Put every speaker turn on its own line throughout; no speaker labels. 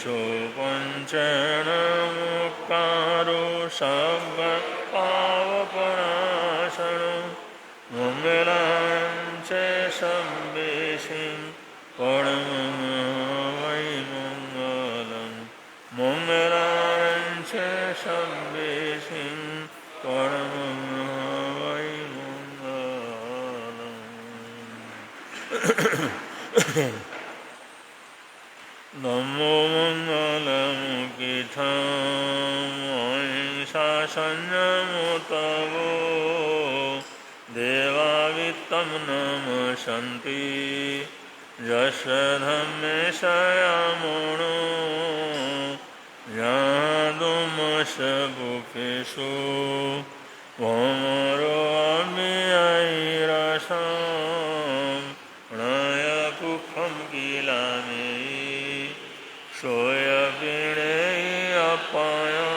शोपञ्चन मुक्तारो सर्वपावपनाशनो मङ्गलाञ्च सम्वेशिं परमं वै मङ्गलं मङ्गलाञ्च सम्वेशिं परमं वै मङ्गलम्। नमो मङ्गलमुखितं अहिंसा संयमोत्तमो देवावित्तं नमसन्ति यस्य धम्मे संयमो यादुमस्य बुकेषु भौमरो अव्ययैरसं प्रणयपुखं किलामि सोयपिणे अपायं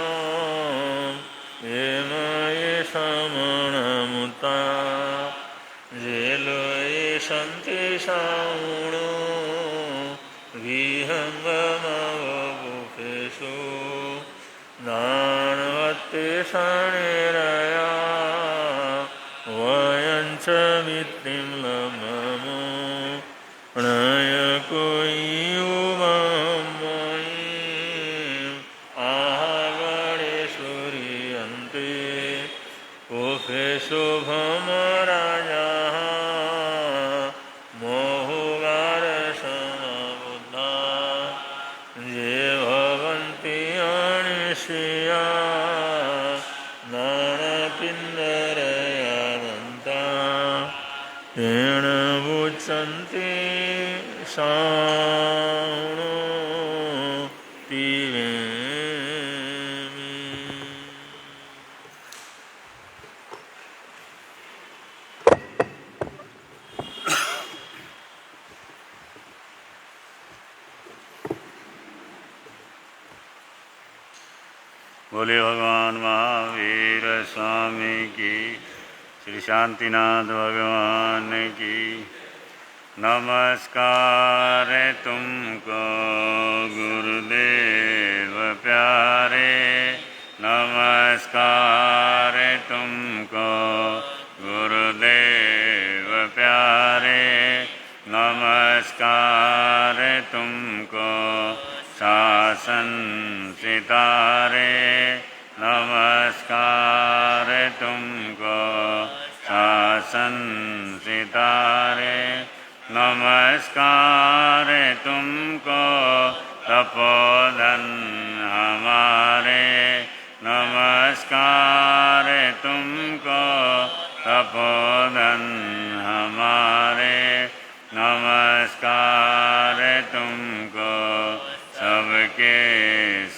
ये मये समणमुता जेलोये सन्ति साउणो विहङ्गमवबुकेषु नानवत्ते शनिरया वयं च वित्तिं लभमो प्रणयको शुभम राजा मोहुगारसमबुद्धा ये भवन्ति अनिश्चिया नानपिन्दरयानन्ता येन मुच्यन्ते साणो तीरे। बोले भगवान महावीर स्वामी की, श्री शांतिनाथ भगवान की। नमस्कार तुमको गुरुदेव प्यारे, नमस्कार तुमको गुरुदेव प्यारे, नमस्कार तुमको शासन सितारे, नमस्कार तुमको शासन सितारे, नमस्कार तुमको तपोधन हमारे, नमस्कार तुमको तपोधन हमारे, नमस्कार तुमको सबके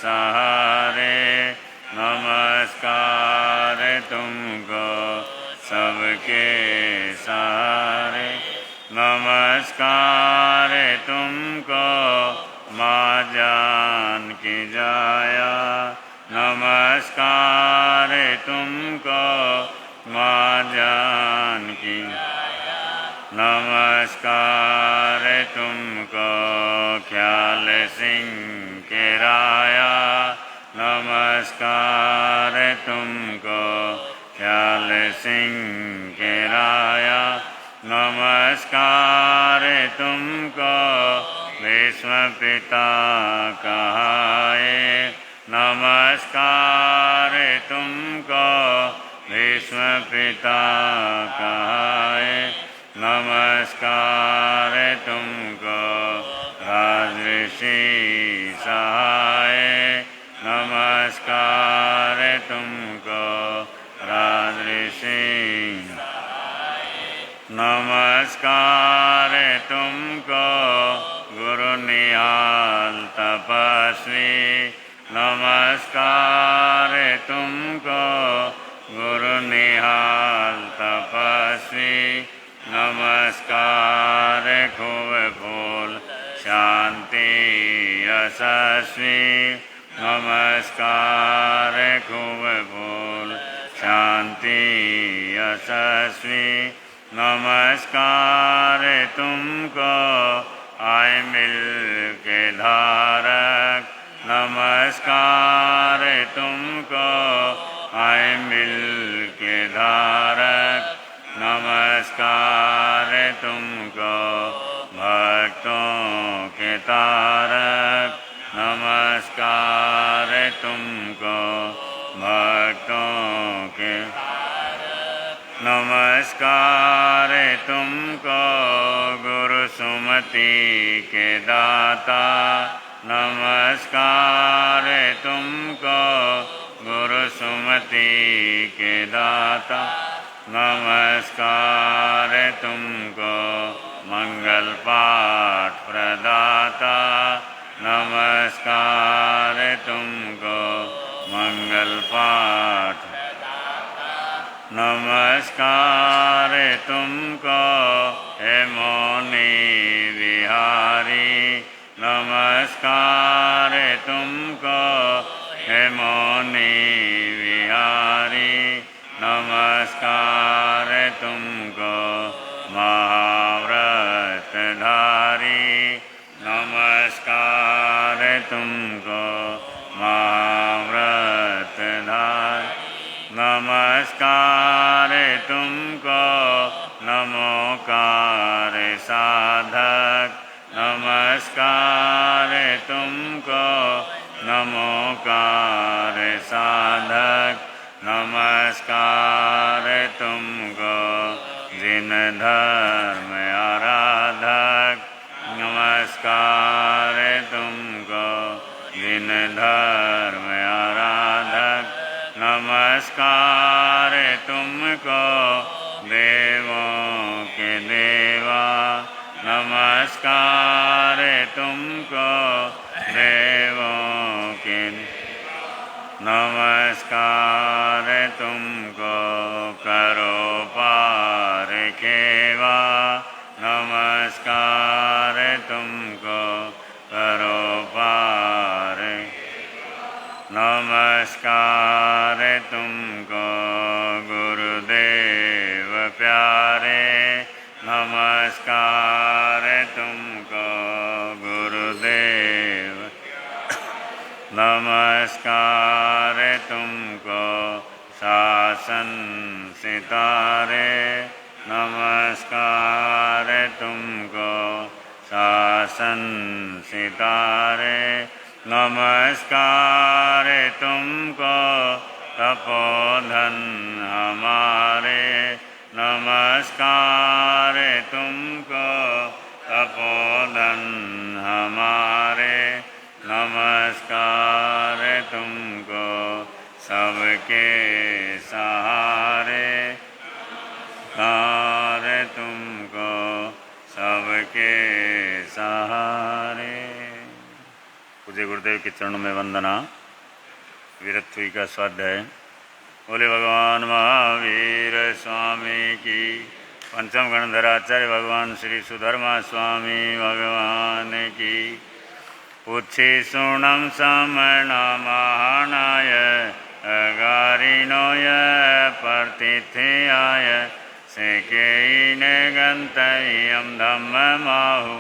सहारे, नमस्कार तुमको सबके सहारे, नमस्कार तुमको माँ जान की जाया, नमस्कार तुमको माँ जान की, नमस्कार तुमको ख्याल सिंह के राया, नमस्कार तुमको ख्याल सिंह के राया, नमस्कार तुमको भीष्म पिता कहाए, नमस्कार तुमको भीष्म पिता कहाए, नमस्कार तुमको राजऋषि सहाय, नमस्कार तुमको राजऋषि, नमस्कार तुमको गुरु निहाल तपस्वी, नमस्कार तुमको गुरु निहाल तपस्वी, नमस्कार खूब फूल शांति यशस्वी, नमस्कार खूब फूल शांति यशस्वी, नमस्कार तुमको आए मिल के धारक, तारक नमस्कार तुमको भक्तों के नमस्कार तुमको गुरु सुमति के दाता नमस्कार तुमको गुरु सुमति के दाता नमस्कार तुमको मंगल पाठ प्रदाता नमस्कार तुमको मंगल पाठ नमस्कार तुमको हे मौनी विहारी नमस्कार तुमको हे मौनी विहारी नमस्कार तुमको महाव्रतधारी नमस्कार तुमको महाव्रतधारी नमस्कार तुमको नमोकार साधक नमस्कार तुमको नमोकार साधक नमस्कार तुमको जिन धर्म आराधक नमस्कार तुमको जिन धर्म आराधक नमस्कार तुमको देवों के देवा नमस्कार तुमको देवों के नमस्कार तुमको करो पार खेवा नमस्कार तुमको करो पार नमस्कार तुमको गुरुदेव प्यारे नमस्कार तुमको गुरुदेव नमस्कार तुमको शासन सितारे नमस्कार तुमको शासन सितारे नमस्कार तुमको तपोधन हमारे नमस्कार तुमको तपोधन हमारे नमस्कार तुमको सबके सहारे सहारे तुमको सबके सहारे। पूज्य गुरुदेव के चरणों में वंदना। वीरत्वी का स्वाध्याय। बोले भगवान महावीर स्वामी की। पंचम गणधराचार्य भगवान श्री सुधर्मा स्वामी भगवान की। पुच्छी सुणम समण महानाय अगारिणोय प्रतिथ्याय सेकेने गन्तव्यं धम्ममाहु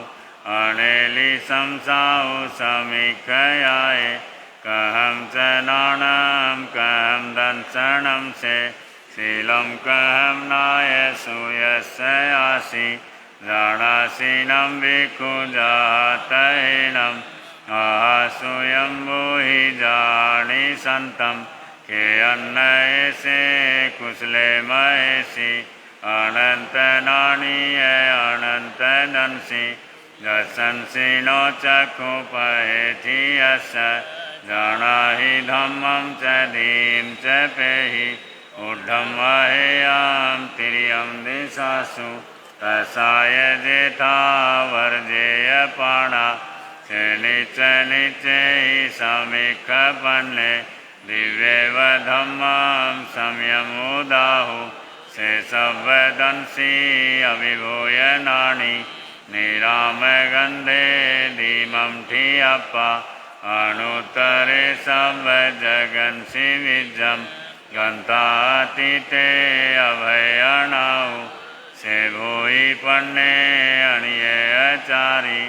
अनेलि संसाहु समीक्षयाय कहं च नाणं कहं दंसनं से शीलं कहं नाय सूयस्यासि जानासीनं भिक्षुजातहीनम् आसूयं भूहि जानी संतं के अन्नयसे कुशले महेशि अनंत नानीय अनंत दंसी दशंसी नो चक्षु पहेथि यस जानाहि धम्मं च धीं च पेहि ऊर्ध्वं महेयं तिर्यं दिशासु तसाय जेथा वर्जेय पाणा नीचे नीचे ही समीख बने दिव्यव धम्मं संयमुदाहु से सवदंसी अभिभूय नानी निराम गंधे धीमं ठियप्पा अनुतरे सब जगन्सि विजम गंतातीते अभयनाहु से भूई पन्ने अणिये आचारी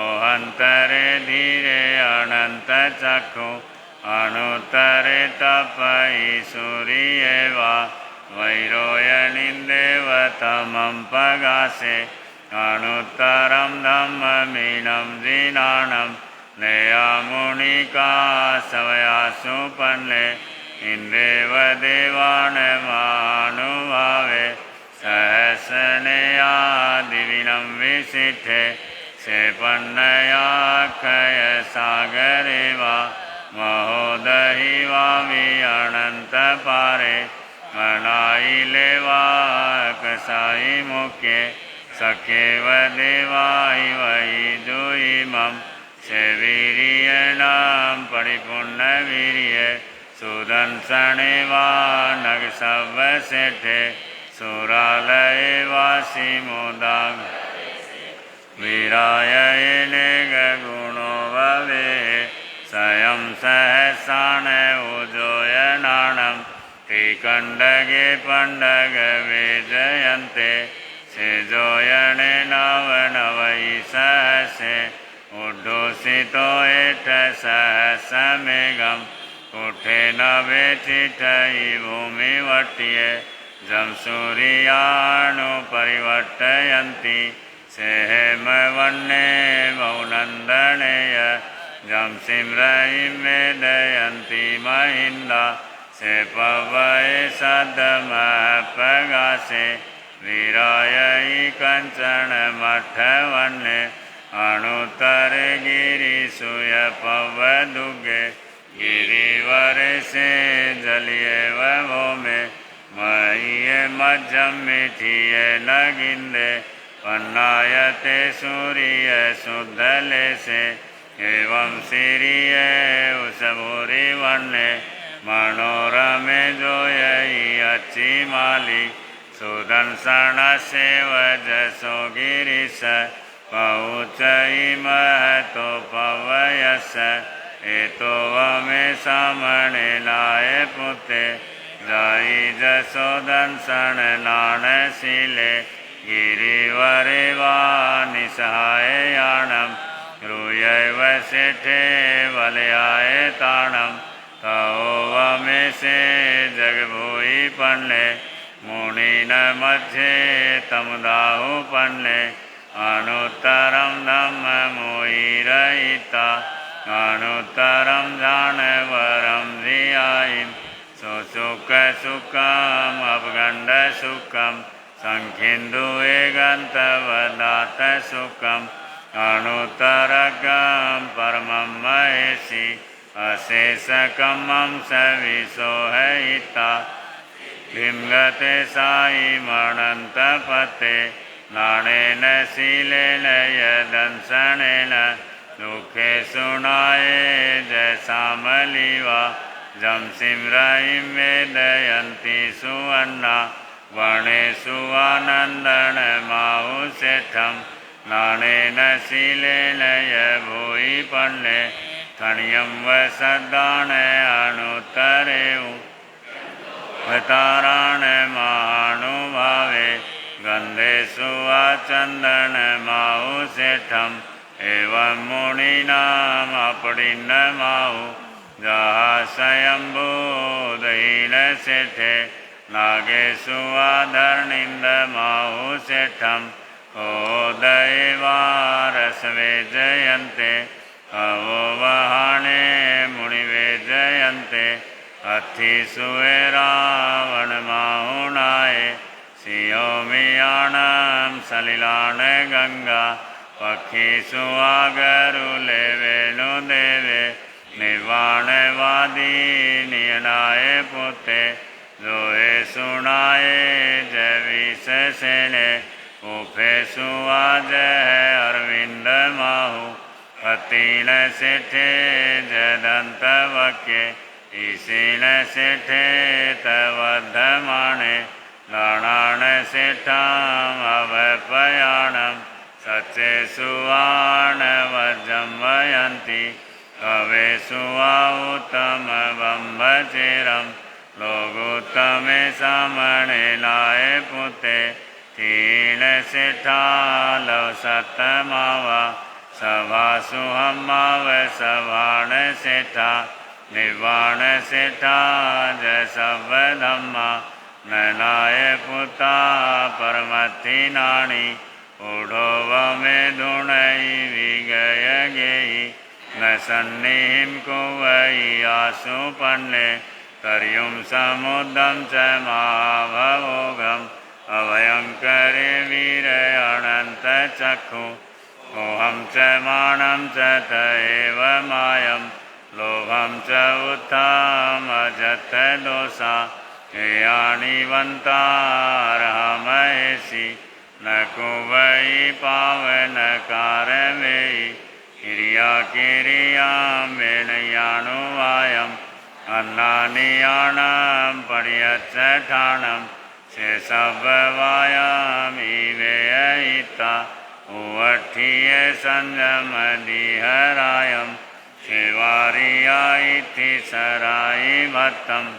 ओहंतरे धीरे अनंत चक्षु अनुतरे तपई सूर्येवा वैरोयणीं देवतमं पगासे अनुत्तरं धम्ममीनं जिनानं नेयामुनिका सवया सुपन्ने इन्द्रेव देवान् मानुभावे सहस्रनेया दिविनं विसिठे सेपन्नया क्षय सागरे वा महोदहि वामि अनन्तपारे मनायिले वा कसायि मुखे सखेव देवायि वै जुयिमं सेवीर्येणां परिपूर्णवीर्य सुदंसने वा नगसवसेठे सुरालये वासि मोदाग वीरायने गुणो भवे स्वयं सहसाण उजोयनानं त्रिकण्डगे पण्डग विजयन्ते सेजोयने नवनवै सहसे उड्डोषितो एठ सहसमेघं कुठे नभे चिठयि भूमिवट्ये जं सूर्यानुपरिवर्तयन्ति सेहेमवन्ने मौनन्दनेय जं सिम्रयिं वेदयन्ति महिन्दा से पवये सद्मपगासे वीरायै कञ्चन मठवन्ने अनुत्तरे गिरिसूयपवदुगे गिरिवरे से जलियेव भूमे मय्ये मज्जं मिठिये नगिन्दे पन्नायते सूर्य शुद्धले से एवं सिरिये उसभूरिवन्ने मनोरमे जोयि अच्छी माली सुदंसन सेव जसो गिरीश पहुचई महतो पवयस एतो वमे सामने लाए पुते जाई जसो दंसन नानशीले गिरिवरे वा निसहायाणं रूयैव सेठे वलयाय ताणं तवो वमे से जगभूयि पन्ने मुनिन मध्ये तमुदाहु पन्ने अनुत्तरं धम्ममुयिरयिता अनुत्तरं जानवरं धियायिं सुसुखसुखम् अपगण्डसुखं संखिन्दुवे गन्तवदातसुखम् अनुत्तरगं परमं महेशि अशेषकमं सविशोहयिता भीमगते सायिमनन्तपते नाणेन शीलेन यदंसनेन दुःखे सुनाये जयसामलिवा जं सिम्रयिं वेदयन्ति सुवर्णा वणेषु आनन्दनमाहुषेठं नाणेन शीलेन यभूयि पन्ने थणियं वसदान अनुत्तरेउ वताराण महानुभावे गन्धेषु आचन्दनमाहुषेठम् एवं मुनीनाम् अपडिन्नमाहु जहाशयम्बूदहीनशेठे नागेषु आधर्निन्दमाहुषेठम् ओदयवारसवे जयन्ते अवो वहाणे मुनिवे जयन्ते अत्थिषु रावणमाहुनाय सियोमियाणं सलिलान गंगा पक्षिषु आगरुले वेणुदेवे निर्वाणवादी नियनाय पुते जोए सुनाय जविशेषेणे उफेषु आजह अरविंद माहु पतिन सेठे जदंतवक्ये ईशिन सेठे तवद्धमाने गणान सेठाम अवपयाणं सचेषु आणवजं वयन्ति कवेषु उत्तमबम्भचेरं लोगोत्तमे सामणे लाए पुते तीन सेठालव सतमावा सभासु हमाव सभाण सेठा निर्वाण सेठा जसवधम्मा ननाय पुता परमथिनानि ऊढोव में धुणई विगय गेई न सन्निहिं कुवई आसु पन्ने कर्युं समुद्रं च महाभवोगम् अभयंकरे वीर अनंत चक्षु मोहं च मानं च तएव मायं लोभं च उत्थाम अजत दोषा यानि वन्तारहमहेसि न कुवई पावन कारमेयि क्रिया क्रियां वेणयानुवायम् अन्नानियानं पर्यच्छठानं शेषभवायामि वेयिता उवठिय संयमदिहरायं शिवारिया इति सरायि भट्टम्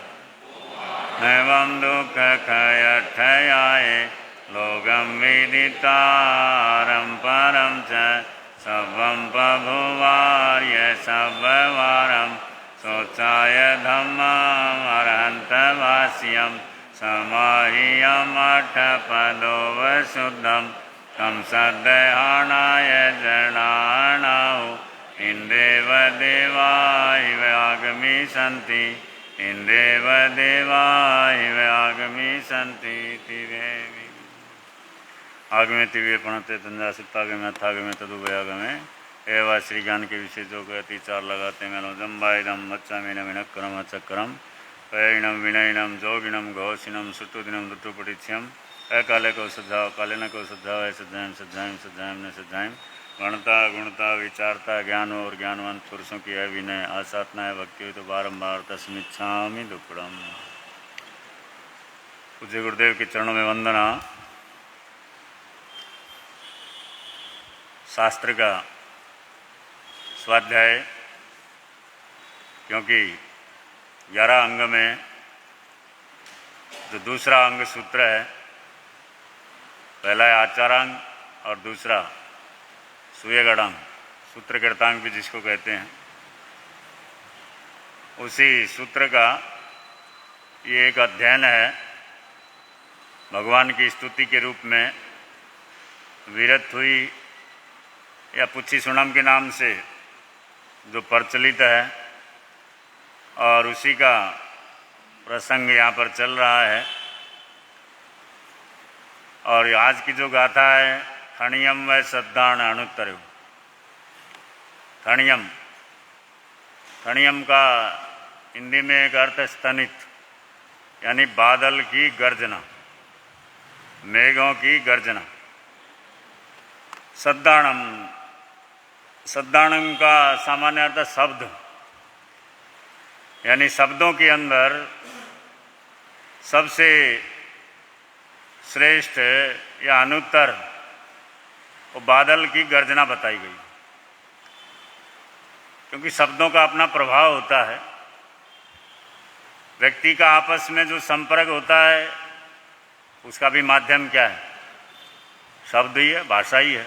एवं दुःखखयठयाय लोकं विदितारं परं च सर्वं बभुवार्य सर्ववारं शोचाय धम्मम् अर्हन्तवास्यं समाह्यमठपदोवशुद्धं तं सद्देहानाय जनानां इन्द्रेव देवा इव आगमिष्यन्ति इन्द्रेव देवा इव आगमिष्यन्ति आगमे वे प्रणते तंजा सुत्तागमे अथागमे तदुभयागमे एवं श्री ज्ञान के विषय जो गति चार लगाते मेलो जम्बाइदम बच्चा मीन विनक्रम चक्रम पैणम विनयनम जोगिनम घोषिनम सुटुदिनम दुटुपटिथ्यम अकाले को सद्धाव काले न को सद्धाव सद्धायम सद्धायम सद्धायम न सद्धायम गणता गुणता विचारता ज्ञान और ज्ञानवान पुरुषों की है विनय आसाधना है भक्ति तो बारंबार तस्मिच्छामि दुक्कड़म। पूज्य गुरुदेव के चरणों में वंदना। शास्त्र का स्वाध्याय, क्योंकि 11 अंग में जो दूसरा अंग सूत्र है, पहला है आचारांग और दूसरा सुयगड़ांग सूत्रकृतांग भी जिसको कहते हैं, उसी सूत्र का ये एक अध्ययन है। भगवान की स्तुति के रूप में विरत हुई या पुच्छी सुनम के नाम से जो प्रचलित है, और उसी का प्रसंग यहाँ पर चल रहा है। और आज की जो गाथा है, खणियम व सद्दान अनुत्तरु। खणियम, खणियम का हिंदी में एक अर्थ स्तनित, यानी बादल की गर्जना, मेघों की गर्जना। सद्दानम, सद्दानम का सामान्य अर्थ शब्द, यानी शब्दों के अंदर सबसे श्रेष्ठ या अनुत्तर वो बादल की गर्जना बताई गई, क्योंकि शब्दों का अपना प्रभाव होता है। व्यक्ति का आपस में जो संपर्क होता है उसका भी माध्यम क्या है? शब्द ही है, भाषा ही है।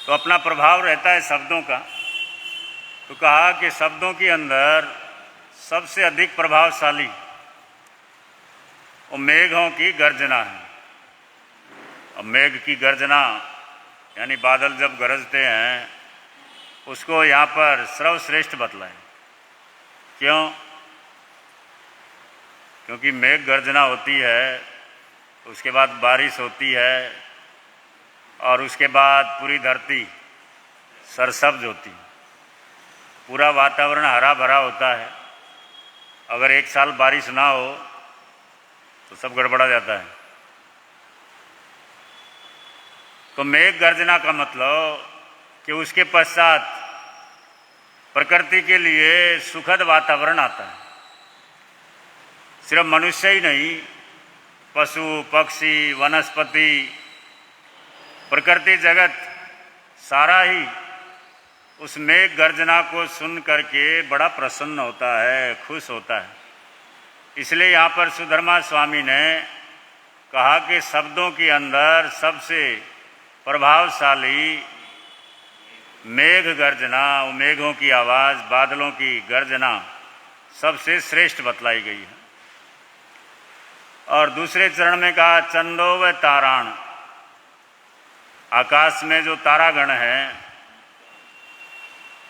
तो अपना प्रभाव रहता है शब्दों का। तो कहा कि शब्दों के अंदर सबसे अधिक प्रभावशाली वो मेघों की गर्जना है। और मेघ की गर्जना यानी बादल जब गरजते हैं, उसको यहाँ पर सर्वश्रेष्ठ बतलाएं। क्यों? क्योंकि मेघ गर्जना होती है, उसके बाद बारिश होती है, और उसके बाद पूरी धरती सरसब्ज होती, पूरा वातावरण हरा भरा होता है। अगर एक साल बारिश ना हो तो सब गड़बड़ा जाता है। तो मेघ गर्जना का मतलब कि उसके पश्चात प्रकृति के लिए सुखद वातावरण आता है। सिर्फ मनुष्य ही नहीं, पशु पक्षी वनस्पति प्रकृति जगत सारा ही उस मेघ गर्जना को सुन करके बड़ा प्रसन्न होता है, खुश होता है। इसलिए यहाँ पर सुधर्मा स्वामी ने कहा कि शब्दों के अंदर सबसे प्रभावशाली मेघ गर्जना, मेघों की आवाज़, बादलों की गर्जना सबसे श्रेष्ठ बतलाई गई है। और दूसरे चरण में कहा चंदो व ताराण, आकाश में जो तारागण हैं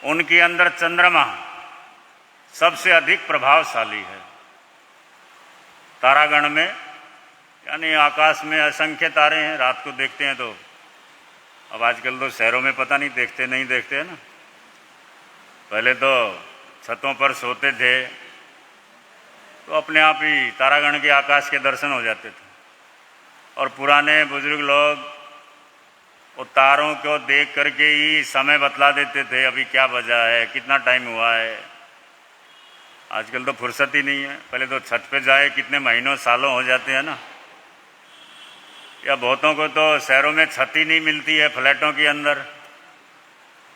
उनके अंदर चंद्रमा सबसे अधिक प्रभावशाली है। तारागण में यानी आकाश में असंख्य तारे हैं, रात को देखते हैं तो, अब आजकल तो शहरों में पता नहीं देखते नहीं देखते हैं ना, पहले तो छतों पर सोते थे तो अपने आप ही तारागण के आकाश के दर्शन हो जाते थे। और पुराने बुजुर्ग लोग वो तारों को देख करके ही समय बतला देते थे, अभी क्या बजा है, कितना टाइम हुआ है। आजकल तो फुर्सत ही नहीं है। पहले तो छत पे जाए कितने महीनों सालों हो जाते हैं ना, या बहुतों को तो शहरों में छत ही नहीं मिलती है, फ्लैटों के अंदर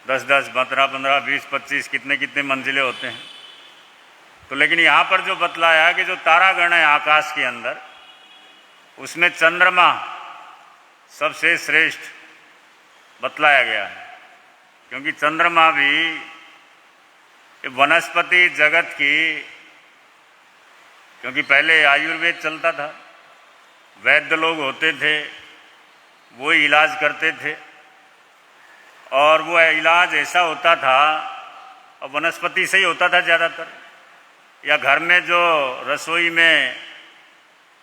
10-10, 15-15, 20-25 कितने कितने मंजिलें होते हैं। तो लेकिन यहाँ पर जो बतलाया कि जो तारागण है आकाश के अंदर, उसमें चंद्रमा सबसे श्रेष्ठ बतलाया गया है, क्योंकि चंद्रमा भी वनस्पति जगत की, क्योंकि पहले आयुर्वेद चलता था, वैद्य लोग होते थे, वो इलाज करते थे और वो इलाज ऐसा होता था, और वनस्पति से ही होता था ज़्यादातर, या घर में जो रसोई में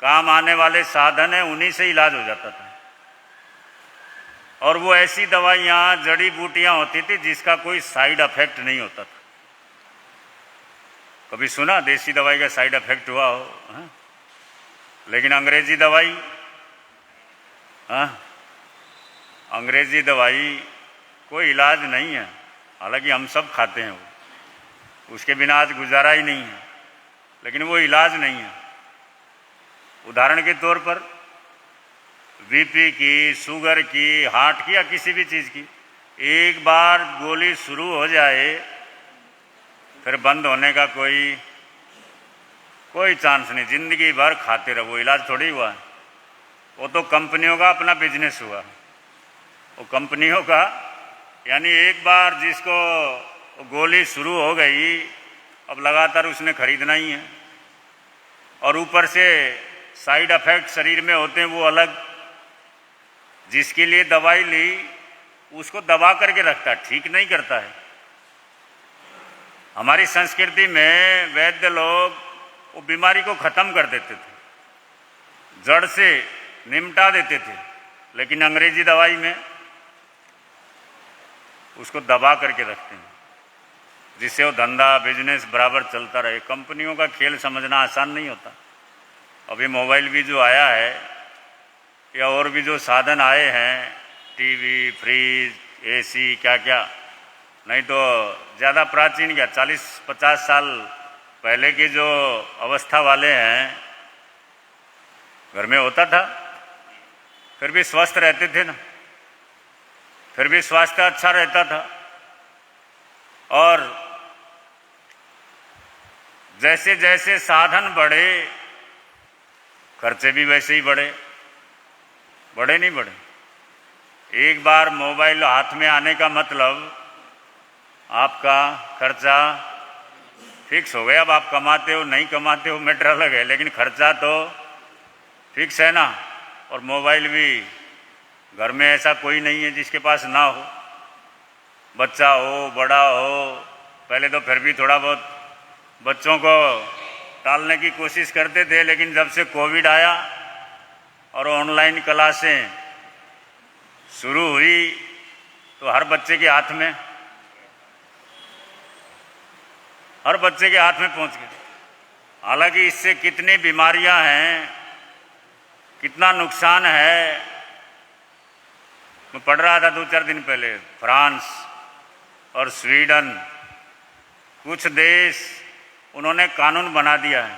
काम आने वाले साधन हैं उन्हीं से इलाज हो जाता था। और वो ऐसी दवाइयाँ जड़ी बूटियाँ होती थी जिसका कोई साइड इफेक्ट नहीं होता था। कभी सुना देसी दवाई का साइड इफेक्ट हुआ हो? हाँ? लेकिन अंग्रेजी दवाई, हाँ, अंग्रेजी दवाई कोई इलाज नहीं है, हालांकि हम सब खाते हैं वो, उसके बिना आज गुजारा ही नहीं है, लेकिन वो इलाज नहीं है। उदाहरण के तौर पर बीपी की, शुगर की, हार्ट की या किसी भी चीज़ की, एक बार गोली शुरू हो जाए फिर बंद होने का कोई चांस नहीं, जिंदगी भर खाते रहो। वो इलाज थोड़ी हुआ है, वो तो कंपनियों का अपना बिजनेस हुआ। वो कंपनियों का, यानी एक बार जिसको गोली शुरू हो गई अब लगातार उसने खरीदना ही है, और ऊपर से साइड इफेक्ट शरीर में होते हैं वो अलग। जिसके लिए दवाई ली उसको दबा करके रखता है, ठीक नहीं करता है। हमारी संस्कृति में वैद्य लोग वो बीमारी को ख़त्म कर देते थे, जड़ से निमटा देते थे, लेकिन अंग्रेजी दवाई में उसको दबा करके रखते हैं जिससे वो धंधा बिजनेस बराबर चलता रहे। कंपनियों का खेल समझना आसान नहीं होता। अभी मोबाइल भी जो आया है या और भी जो साधन आए हैं, टीवी, फ्रिज, एसी, क्या क्या, नहीं तो ज़्यादा प्राचीन क्या 40-50 साल पहले की जो अवस्था वाले हैं घर में होता था, फिर भी स्वस्थ रहते थे ना, फिर भी स्वास्थ्य अच्छा रहता था। और जैसे जैसे साधन बढ़े खर्चे भी वैसे ही बढ़े नहीं बढ़े। एक बार मोबाइल हाथ में आने का मतलब आपका खर्चा फिक्स हो गया। अब आप कमाते हो नहीं कमाते हो मैटर अलग है, लेकिन खर्चा तो फिक्स है ना। और मोबाइल भी घर में ऐसा कोई नहीं है जिसके पास ना हो, बच्चा हो बड़ा हो। पहले तो फिर भी थोड़ा बहुत बच्चों को टालने की कोशिश करते थे, लेकिन जब से कोविड आया और ऑनलाइन क्लासें शुरू हुई तो हर बच्चे के हाथ में पहुंच गए। हालांकि इससे कितनी बीमारियां हैं, कितना नुकसान है। मैं पढ़ रहा था 2-4 दिन पहले, फ्रांस और स्वीडन कुछ देश उन्होंने कानून बना दिया है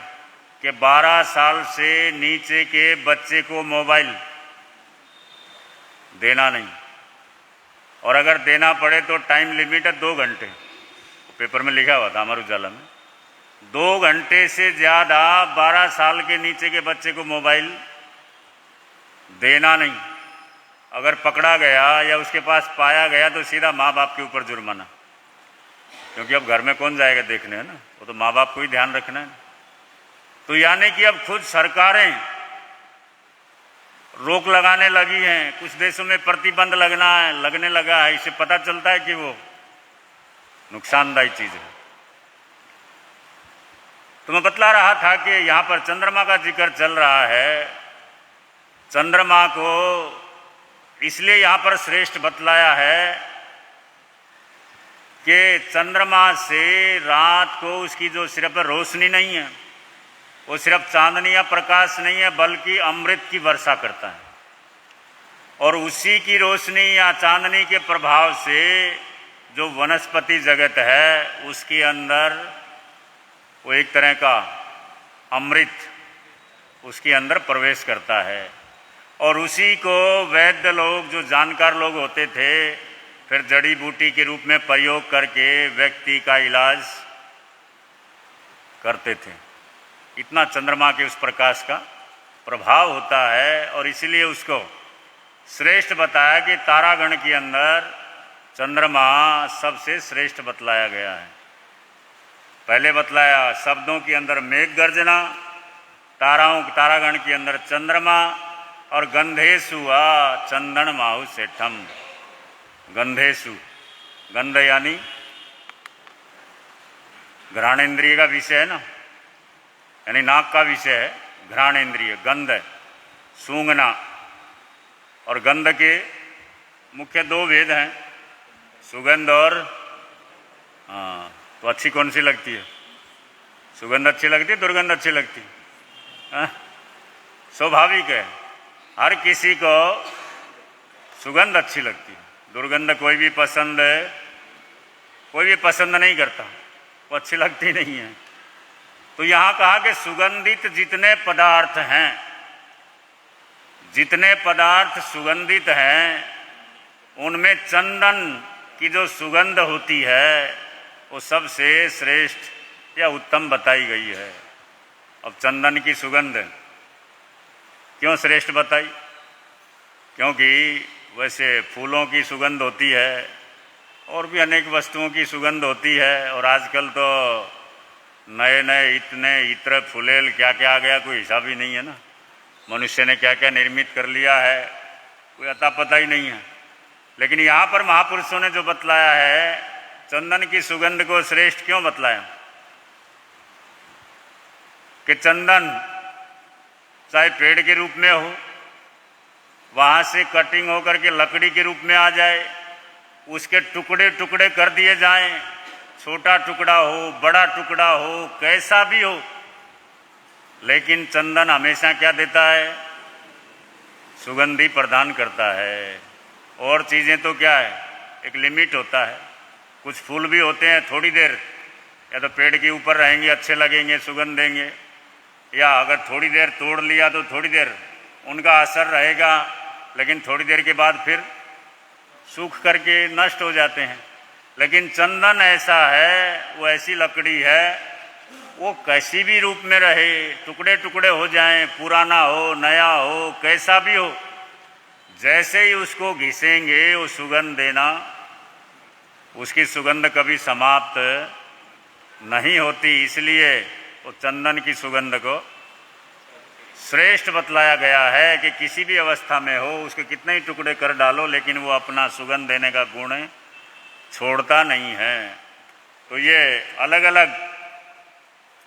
कि 12 साल से नीचे के बच्चे को मोबाइल देना नहीं, और अगर देना पड़े तो टाइम लिमिट है 2 घंटे। पेपर में लिखा हुआ था अमर उजाला में, 2 घंटे से ज़्यादा 12 साल के नीचे के बच्चे को मोबाइल देना नहीं। अगर पकड़ा गया या उसके पास पाया गया तो सीधा माँ बाप के ऊपर जुर्माना, क्योंकि अब घर में कौन जाएगा देखने, है ना, वो तो माँ बाप को ही ध्यान रखना है। तो यानी कि अब खुद सरकारें रोक लगाने लगी हैं, कुछ देशों में प्रतिबंध लगने लगा है। इससे पता चलता है कि वो नुकसानदायी चीज है। तो मैं बतला रहा था कि यहाँ पर चंद्रमा का जिक्र चल रहा है। चंद्रमा को इसलिए यहाँ पर श्रेष्ठ बतलाया है कि चंद्रमा से रात को उसकी जो सिर्फ रोशनी नहीं है, वो सिर्फ चांदनी या प्रकाश नहीं है, बल्कि अमृत की वर्षा करता है। और उसी की रोशनी या चांदनी के प्रभाव से जो वनस्पति जगत है उसके अंदर वो एक तरह का अमृत उसके अंदर प्रवेश करता है। और उसी को वैद्य लोग, जो जानकार लोग होते थे, फिर जड़ी बूटी के रूप में प्रयोग करके व्यक्ति का इलाज करते थे। इतना चंद्रमा के उस प्रकाश का प्रभाव होता है और इसीलिए उसको श्रेष्ठ बताया कि तारागण के अंदर चंद्रमा सबसे श्रेष्ठ बतलाया गया है। पहले बतलाया शब्दों के अंदर मेघ गर्जना, तारागण के अंदर चंद्रमा, और गंधेशु चंदन माहु सेठम। गंधेशु, गंध यानी घ्राणेन्द्रिय का विषय है ना, यानी नाक का विषय है घ्राणेन्द्रिय। गंध सूंघना, और गंध के मुख्य दो भेद हैं, सुगंध और तो अच्छी कौन सी लगती है? सुगंध अच्छी लगती है, दुर्गंध अच्छी लगती है? स्वाभाविक है, हर किसी को सुगंध अच्छी लगती है। दुर्गंध कोई भी पसंद नहीं करता, वो अच्छी लगती नहीं है। तो यहाँ कहा कि सुगंधित जितने पदार्थ हैं, जितने पदार्थ सुगंधित हैं, उनमें चंदन की जो सुगंध होती है वो सबसे श्रेष्ठ या उत्तम बताई गई है। अब चंदन की सुगंध क्यों श्रेष्ठ बताई? क्योंकि वैसे फूलों की सुगंध होती है और भी अनेक वस्तुओं की सुगंध होती है, और आजकल तो नए नए इतने इत्र फुलेल क्या क्या आ गया, कोई हिसाब ही नहीं है ना। मनुष्य ने क्या क्या निर्मित कर लिया है, कोई अता पता ही नहीं है। लेकिन यहाँ पर महापुरुषों ने जो बतलाया है, चंदन की सुगंध को श्रेष्ठ क्यों बतलाया? कि चंदन चाहे पेड़ के रूप में हो, वहाँ से कटिंग होकर के लकड़ी के रूप में आ जाए, उसके टुकड़े टुकड़े कर दिए जाएं, छोटा टुकड़ा हो, बड़ा टुकड़ा हो, कैसा भी हो, लेकिन चंदन हमेशा क्या देता है? सुगंधी प्रदान करता है। और चीज़ें तो क्या है, एक लिमिट होता है। कुछ फूल भी होते हैं थोड़ी देर, या तो पेड़ के ऊपर रहेंगे, अच्छे लगेंगे, सुगंध देंगे, या अगर थोड़ी देर तोड़ लिया तो थोड़ी देर उनका असर रहेगा, लेकिन थोड़ी देर के बाद फिर सूख करके नष्ट हो जाते हैं। लेकिन चंदन ऐसा है, वो ऐसी लकड़ी है, वो कैसी भी रूप में रहे, टुकड़े टुकड़े हो जाएं, पुराना हो, नया हो, कैसा भी हो, जैसे ही उसको घिसेंगे वो सुगंध देना, उसकी सुगंध कभी समाप्त नहीं होती। इसलिए वो चंदन की सुगंध को श्रेष्ठ बतलाया गया है कि किसी भी अवस्था में हो, उसके कितने ही टुकड़े कर डालो, लेकिन वो अपना सुगंध देने का गुण छोड़ता नहीं है। तो ये अलग अलग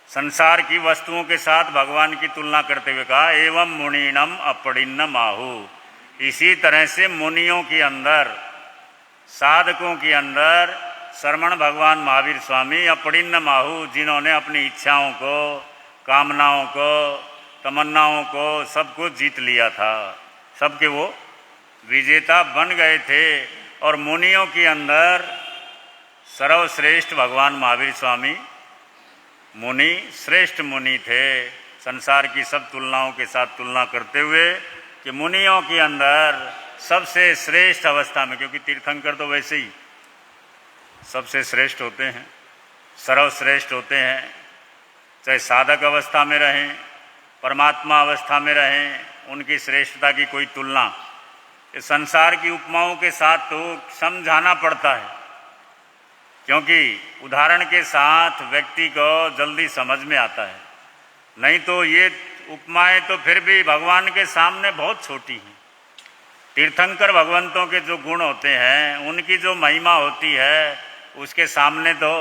संसार की वस्तुओं के साथ भगवान की तुलना करते हुए कहा, एवं मुनीनम अपड़िन्नम आहु। इसी तरह से मुनियों के अंदर, साधकों के अंदर श्रमण भगवान महावीर स्वामी अपड़िन्नम आहु, जिन्होंने अपनी इच्छाओं को, कामनाओं को, तमन्नाओं को, सबको जीत लिया था, सबके वो विजेता बन गए थे। और मुनियों के अंदर सर्वश्रेष्ठ भगवान महावीर स्वामी मुनि, श्रेष्ठ मुनि थे। संसार की सब तुलनाओं के साथ तुलना करते हुए कि मुनियों के अंदर सबसे श्रेष्ठ अवस्था में, क्योंकि तीर्थंकर तो वैसे ही सबसे श्रेष्ठ होते हैं, सर्वश्रेष्ठ होते हैं, चाहे साधक अवस्था में रहें, परमात्मा अवस्था में रहें, उनकी श्रेष्ठता की कोई तुलना इस संसार की उपमाओं के साथ तो समझाना पड़ता है, क्योंकि उदाहरण के साथ व्यक्ति को जल्दी समझ में आता है। नहीं तो ये उपमाएं तो फिर भी भगवान के सामने बहुत छोटी हैं। तीर्थंकर भगवंतों के जो गुण होते हैं, उनकी जो महिमा होती है, उसके सामने तो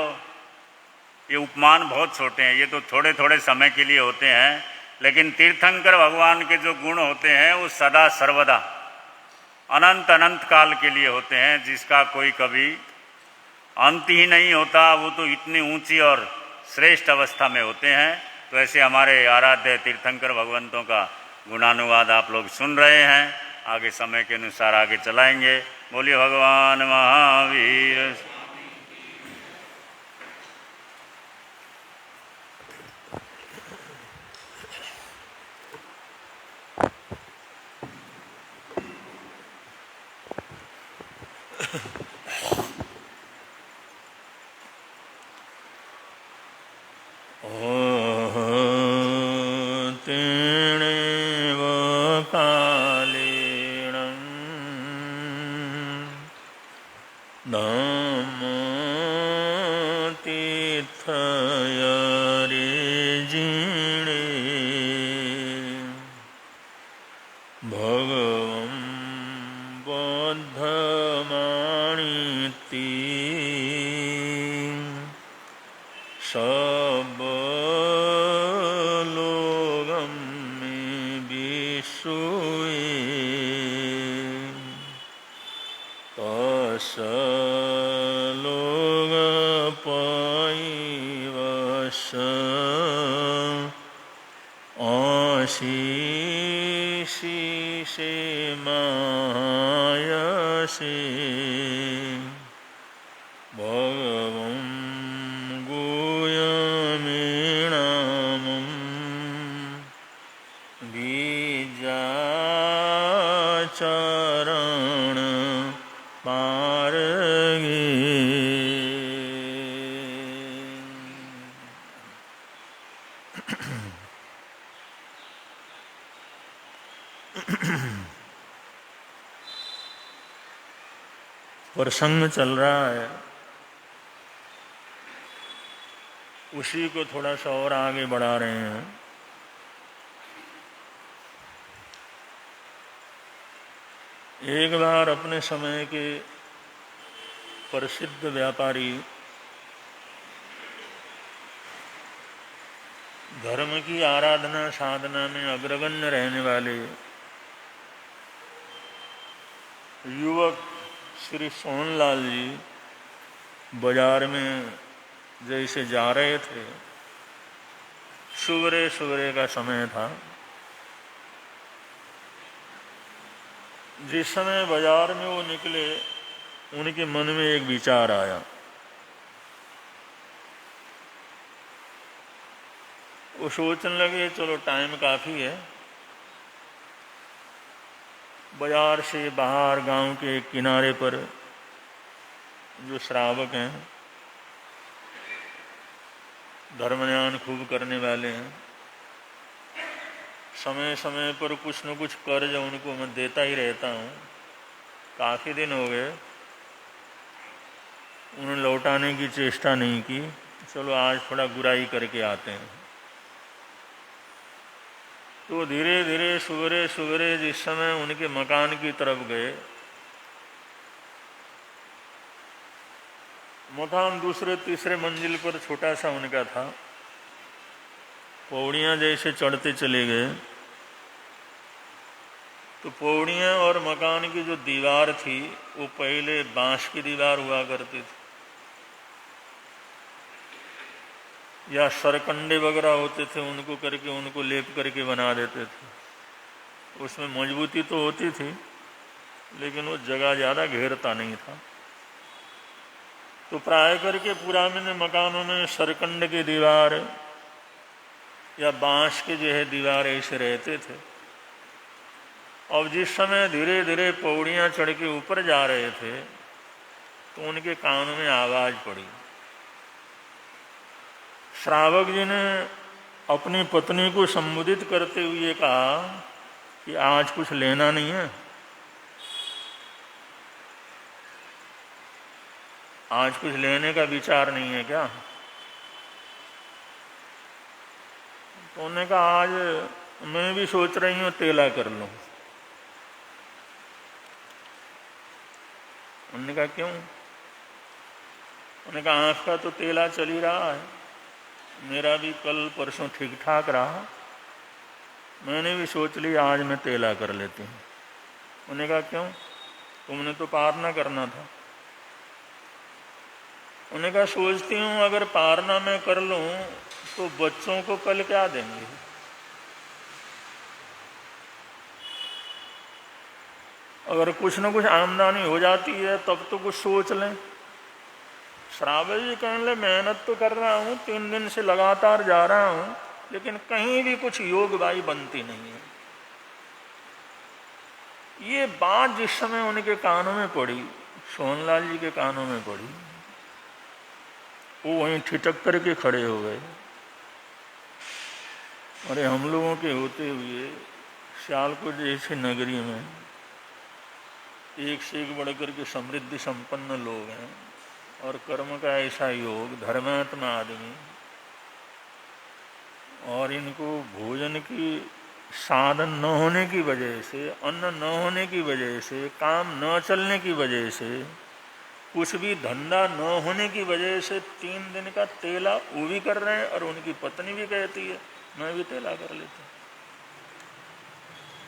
ये उपमान बहुत छोटे हैं। ये तो थोड़े थोड़े समय के लिए होते हैं, लेकिन तीर्थंकर भगवान के जो गुण होते हैं वो सदा सर्वदा अनंत अनंत काल के लिए होते हैं, जिसका कोई कभी अंत ही नहीं होता। वो तो इतनी ऊंची और श्रेष्ठ अवस्था में होते हैं। तो ऐसे हमारे आराध्य तीर्थंकर भगवंतों का गुणानुवाद आप लोग सुन रहे हैं। आगे समय के अनुसार आगे चलाएंगे। बोलिए भगवान महावीर।
प्रसंग चल रहा है, उसी को थोड़ा सा और आगे बढ़ा रहे हैं। एक बार अपने समय के प्रसिद्ध व्यापारी, धर्म की आराधना साधना में अग्रगण्य रहने वाले युवक श्री सोहनलाल जी बाजार में जैसे जा रहे थे, सुबह सुबह का समय था। जिस समय बाजार में वो निकले, उनके मन में एक विचार आया। वो सोचने लगे चलो टाइम काफ़ी है, बाजार से बाहर गांव के किनारे पर जो श्रावक हैं, धर्मज्ञान खूब करने वाले हैं, समय समय पर कुछ न कुछ कर्ज उनको मैं देता ही रहता हूँ। काफ़ी दिन हो गए उन्होंने लौटाने की चेष्टा नहीं की, चलो आज थोड़ा बुराई करके आते हैं। तो धीरे धीरे सुबह सुबह जिस समय उनके मकान की तरफ गए, मकान दूसरे तीसरे मंजिल पर छोटा सा उनका था। पौड़ियाँ जैसे चढ़ते चले गए तो पौड़ियाँ और मकान की जो दीवार थी वो पहले बांस की दीवार हुआ करती थी, या सरकंडे वगैरह होते थे, उनको करके उनको लेप करके बना देते थे। उसमें मजबूती तो होती थी, लेकिन वो जगह ज़्यादा घेरता नहीं था। तो प्राय करके पुराने मकानों में सरकंड की दीवार या बांस के जो है दीवार ऐसे रहते थे। अब जिस समय धीरे धीरे पौड़ियाँ चढ़ के ऊपर जा रहे थे तो उनके कान में आवाज़ पड़ी। श्रावक जी ने अपनी पत्नी को संबोधित करते हुए कहा कि आज कुछ लेना नहीं है, आज कुछ लेने का विचार नहीं है क्या? तो उन्होंने कहा आज मैं भी सोच रही हूँ तेला कर लूँ। उन्होंने कहा क्यों? उन्होंने कहा आँख का तो तेला चल ही रहा है, मेरा भी कल परसों ठीक ठाक रहा, मैंने भी सोच लिया आज मैं तेला कर लेती हूँ। उन्होंने कहा क्यों? तुमने तो पारना करना था। उन्होंने कहा सोचती हूँ अगर पारना मैं कर लूँ तो बच्चों को कल क्या देंगे? अगर कुछ न कुछ आमदनी हो जाती है तब तो कुछ सोच लें। श्रावक जी कहने लगे मेहनत तो कर रहा हूँ, 3 दिन से लगातार जा रहा हूँ, लेकिन कहीं भी कुछ योगवाई बनती नहीं है। ये बात जिस समय उनके कानों में पड़ी, सोहनलाल जी के कानों में पड़ी, वो वहीं ठिठक करके खड़े हो गए। अरे हम लोगों के होते हुए सियालकोट जैसी नगरी में एक से एक बढ़कर के समृद्धि संपन्न लोग हैं और कर्म का ऐसा योग, धर्मात्मा आदमी, और इनको भोजन की साधन न होने की वजह से, अन्न न होने की वजह से, काम न चलने की वजह से, कुछ भी धंधा न होने की वजह से 3 दिन का तेला वो भी कर रहे हैं और उनकी पत्नी भी कहती है मैं भी तेला कर लेती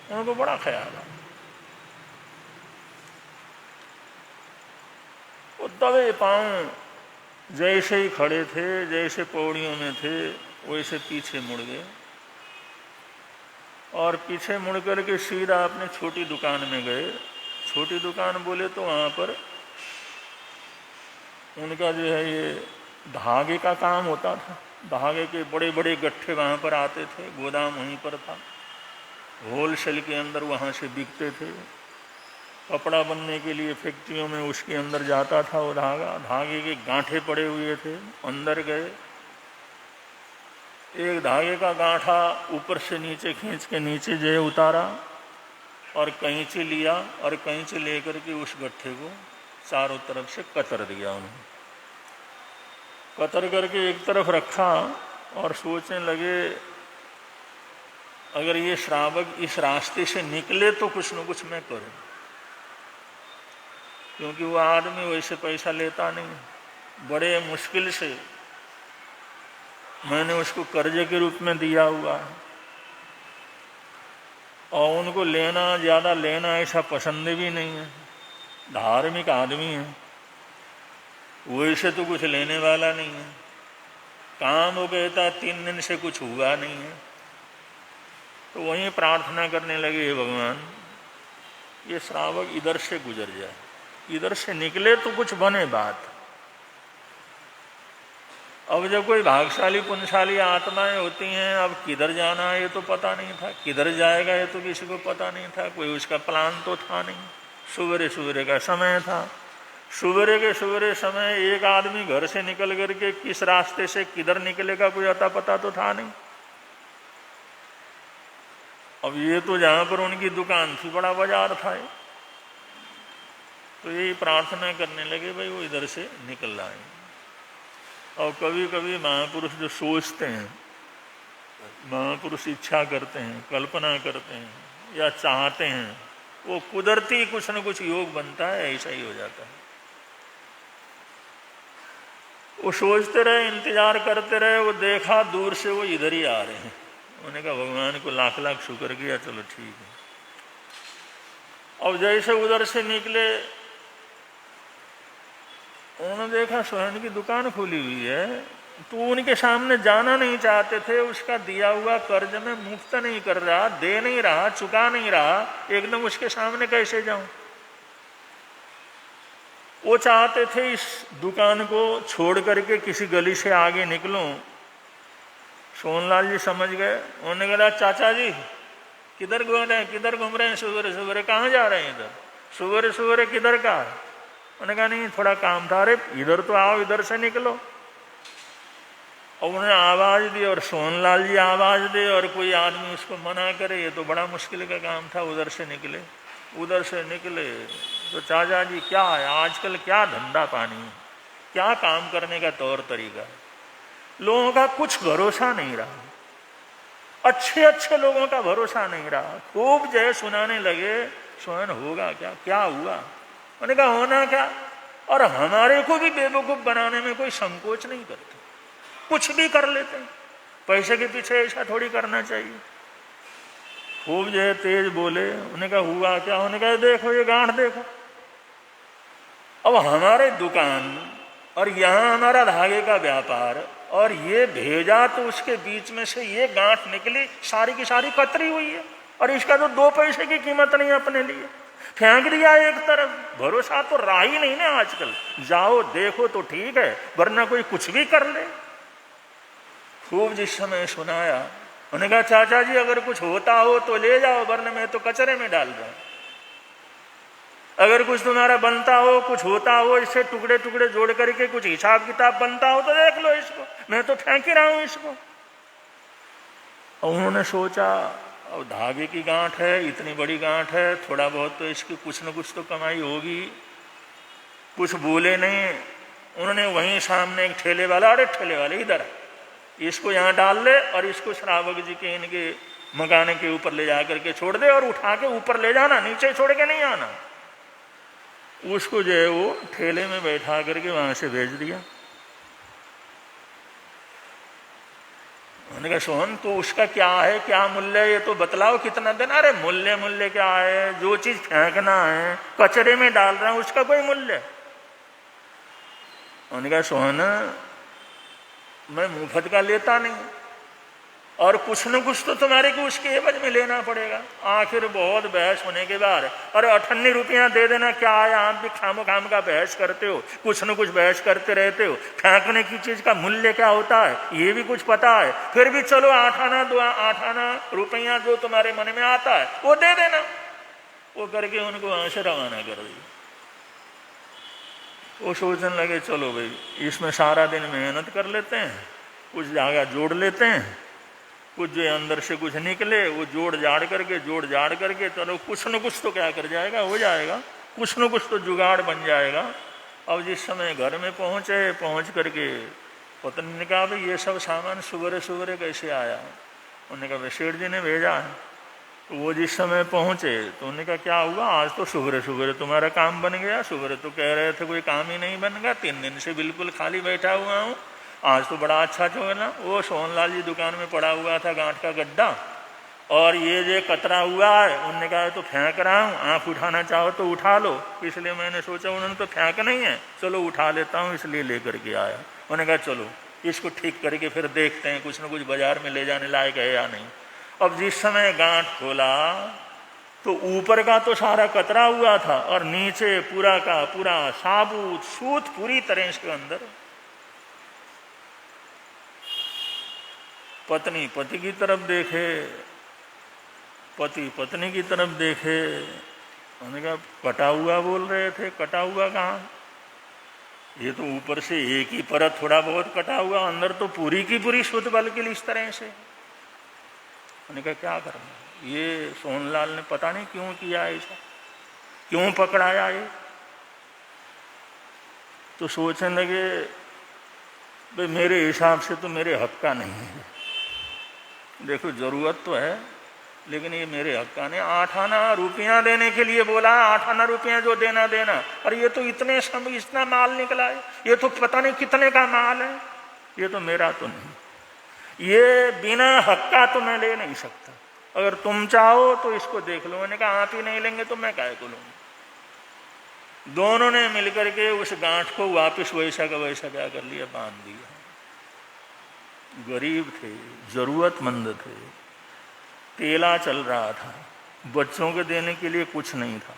हूँ। उनको बड़ा ख्याल है। वो दबे पांव जैसे ही खड़े थे, जैसे पौड़ियों में थे, वैसे पीछे मुड़ गए और पीछे मुड़ करके सीधा अपने छोटी दुकान में गए। छोटी दुकान बोले तो वहाँ पर उनका जो है ये धागे का काम होता था। धागे के बड़े बड़े गट्ठे वहाँ पर आते थे, गोदाम वहीं पर था, होलसेल के अंदर वहाँ से बिकते थे। कपड़ा बनने के लिए फैक्ट्रियों में उसके अंदर जाता था वो धागा, धागे के गांठे पड़े हुए थे। अंदर गए, एक धागे का गांठा ऊपर से नीचे खींच के नीचे जो उतारा और कैंची लिया और कैंची लेकर के उस गट्ठे को चारों तरफ से कतर दिया। उन्होंने कतर करके एक तरफ रखा और सोचने लगे अगर ये श्रावक इस रास्ते से निकले तो कुछ न कुछ मैं करूं, क्योंकि वो आदमी वैसे पैसा लेता नहीं। बड़े मुश्किल से मैंने उसको कर्जे के रूप में दिया हुआ है और उनको लेना, ज़्यादा लेना ऐसा पसंद भी नहीं है। धार्मिक आदमी है, वैसे तो कुछ लेने वाला नहीं है। काम वो कहता 3 दिन से कुछ हुआ नहीं है। तो वहीं प्रार्थना करने लगे हे भगवान ये श्रावक इधर से गुजर जाए, इधर से निकले तो कुछ बने बात। अब जब कोई भागशाली पुण्यशाली आत्माएं होती हैं, अब किधर जाना है ये तो पता नहीं था, किधर जाएगा ये तो किसी को पता नहीं था, कोई उसका प्लान तो था नहीं। सुबह सुबह का समय था, सुबह के सुबह समय एक आदमी घर से निकल करके किस रास्ते से किधर निकलेगा कोई अता पता तो था नहीं। अब ये तो जहाँ पर उनकी दुकान थी बड़ा बाजार था, तो यही प्रार्थना करने लगे भाई वो इधर से निकल आए। और कभी कभी महापुरुष जो सोचते हैं, महापुरुष इच्छा करते हैं, कल्पना करते हैं या चाहते हैं, वो कुदरती कुछ न कुछ योग बनता है, ऐसा ही हो जाता है। वो सोचते रहे, इंतजार करते रहे, वो देखा दूर से वो इधर ही आ रहे हैं। उन्होंने कहा भगवान को लाख लाख शुक्र किया, चलो ठीक है। अब जैसे उधर से निकले उन्होंने देखा स्वयं की दुकान खुली हुई है, तो उनके सामने जाना नहीं चाहते थे। उसका दिया हुआ कर्ज में मुक्त नहीं कर रहा, दे नहीं रहा, चुका नहीं रहा, एकदम उसके सामने कैसे जाऊं। वो चाहते थे इस दुकान को छोड़ करके किसी गली से आगे निकलूं। सोहनलाल जी समझ गए। उन्होंने कहा चाचा जी किधर घूम रहे हैं, किधर घूम रहे हैं, सुबह सुबह कहाँ जा रहे हैं, इधर सुबह सुबह किधर का है। उन्होंने कहा नहीं थोड़ा काम था। अरे इधर तो आओ, इधर से निकलो। और उन्होंने आवाज़ दी और सोहनलाल जी आवाज़ दे और कोई आदमी उसको मना करे, ये तो बड़ा मुश्किल का काम था। उधर से निकले, उधर से निकले तो चाचा जी क्या है आजकल, क्या धंधा पानी है, क्या काम करने का तौर तरीका है, लोगों का कुछ भरोसा नहीं रहा। अच्छे अच्छे लोगों का भरोसा नहीं रहा। खूब जय सुनाने लगे, स्वयं होगा क्या, क्या हुआ? उन्होंने कहा होना क्या, और हमारे को भी बेवकूफ बनाने में कोई संकोच नहीं करते, कुछ भी कर लेते हैं। पैसे के पीछे ऐसा थोड़ी करना चाहिए। खूब जो है तेज बोले। उन्होंने कहा हुआ क्या? उन्होंने कहा देखो ये गांठ देखो। अब हमारे दुकान और यहाँ हमारा धागे का व्यापार, और ये भेजा तो उसके बीच में से ये गांठ निकली, सारी की सारी कतरी हुई है, और इसका तो 2 पैसे की कीमत नहीं अपने लिए, फेंक दिया एक तरफ। भरोसा तो रहा ही नहीं ना आजकल। जाओ देखो तो ठीक है, वरना कोई कुछ भी कर ले। खूब जिस समय सुनाया, उन्होंने कहा चाचा जी अगर कुछ होता हो तो ले जाओ, वरना मैं तो कचरे में डाल दूं। अगर कुछ तुम्हारा बनता हो, कुछ होता हो, इससे टुकड़े टुकड़े जोड़ करके कुछ हिसाब किताब बनता हो तो देख लो इसको, मैं तो फेंक ही रहा हूं इसको। उन्होंने सोचा अब धागे की गांठ है, इतनी बड़ी गांठ है, थोड़ा बहुत तो इसकी कुछ न कुछ तो कमाई होगी। कुछ बोले नहीं। उन्होंने वहीं सामने एक ठेले वाला, अरे ठेले वाले इधर, इसको यहाँ डाल ले और इसको श्रावक जी के इनके मकान के ऊपर ले जा करके छोड़ दे, और उठा के ऊपर ले जाना, नीचे छोड़ के नहीं आना। उसको जो है वो ठेले में बैठा करके वहां से भेज दिया। उन्होंने कहा सोहन तो उसका क्या है, क्या मूल्य है, ये तो बतलाओ कितना देना। अरे मूल्य मूल्य क्या है, जो चीज फेंकना है, कचरे में डाल रहा हूं, उसका कोई मूल्य। उन्होंने कहा सोहन मैं मुफ्त का लेता नहीं, और कुछ न कुछ तो तुम्हारे को उसके एवज में लेना पड़ेगा। आखिर बहुत बहस होने के बाद, अरे 98 रुपया दे देना, क्या है आप भी खामो खाम का बहस करते हो, कुछ न कुछ बहस करते रहते हो। फेंकने की चीज का मूल्य क्या होता है ये भी कुछ पता है, फिर भी चलो 8 आना 8 आना रुपया जो तुम्हारे मन में आता है वो दे देना। वो करके उनको वहां से रवाना कर दिया। वो सोचने लगे चलो भाई इसमें सारा दिन मेहनत कर लेते हैं, कुछ जगह जोड़ लेते हैं, कुछ जो अंदर से कुछ निकले वो जोड़ जाड़ करके चलो कुछ न कुछ तो क्या कर जाएगा, हो जाएगा, कुछ न कुछ तो जुगाड़ बन जाएगा। अब जिस समय घर में पहुंच करके पत्नी ने कहा भाई ये सब सामान सुबह सुबह कैसे आया? उन्होंने कहा सेठ जी ने भेजा है। तो वो जिस समय पहुंचे तो उन्होंने कहा क्या हुआ, आज तो सुबह तुम्हारा काम बन गया। सुबह तो कह रहे थे कोई काम ही नहीं बन गया, 3 दिन से बिल्कुल खाली बैठा हुआ हूँ, आज तो बड़ा अच्छा जो है ना। वो सोहनलाल जी दुकान में पड़ा हुआ था गांठ का गड्ढा, और ये जो कतरा हुआ है, उन्होंने कहा तो फेंक रहा हूँ, आप उठाना चाहो तो उठा लो। इसलिए मैंने सोचा उन्होंने तो फेंक नहीं है, चलो उठा लेता हूँ, इसलिए लेकर के आया। उन्होंने कहा चलो इसको ठीक करके फिर देखते हैं कुछ न कुछ बाजार में ले जाने लायक है या नहीं। अब जिस समय गांठ खोला तो ऊपर का तो सारा कतरा हुआ था, और नीचे पूरा का पूरा साबुत सूत पूरी तरह इसके अंदर। पत्नी पति की तरफ देखे, पति पत्नी की तरफ देखे। उन्होंने कहा कटा हुआ बोल रहे थे, कटा हुआ कहाँ? ये तो ऊपर से एक ही परत थोड़ा बहुत कटा हुआ, अंदर तो पूरी की पूरी शुद्ध बल्कि इस तरह से। उन्होंने कहा क्या करना, ये सोहनलाल ने पता नहीं क्यों किया ऐसा, क्यों पकड़ाया ये। तो सोचने लगे भाई मेरे हिसाब से तो मेरे हक का नहीं है। देखो जरूरत तो है लेकिन ये मेरे हक का नहीं। 8 आना रुपया देने के लिए बोला, 8 आना रुपया जो देना देना, और ये तो इतना माल निकला है, ये तो पता नहीं कितने का माल है, ये तो मेरा तो नहीं, ये बिना हक का तो मैं ले नहीं सकता। अगर तुम चाहो तो इसको देख लो। मैंने कहा आप ही नहीं लेंगे तो मैं काहे को लूंगा। दोनों ने मिलकर के उस गांठ को वापस वैसा का वैसा क्या कर लिया, बांध दिया। गरीब थे, जरूरतमंद थे, तेला चल रहा था, बच्चों के देने के लिए कुछ नहीं था।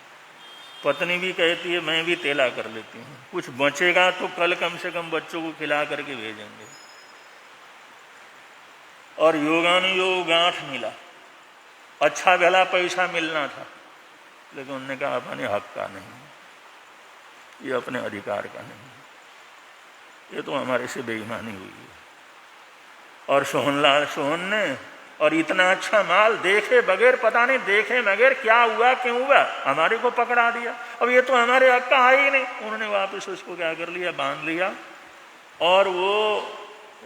पत्नी भी कहती है मैं भी तेला कर लेती हूँ, कुछ बचेगा तो कल कम से कम बच्चों को खिला करके भेजेंगे। और योगानुयोग गांठ मिला, अच्छा भला पैसा मिलना था, लेकिन उन्होंने कहा अपने हक का नहीं, ये अपने अधिकार का नहीं, ये तो हमारे से बेईमानी हुई है। और सोहन ने और इतना अच्छा माल देखे बगैर, पता नहीं देखे बगैर क्या हुआ क्यों हुआ, हमारे को पकड़ा दिया। अब ये तो हमारे हक का है ही नहीं। उन्होंने वापस उसको क्या कर लिया, बांध लिया। और वो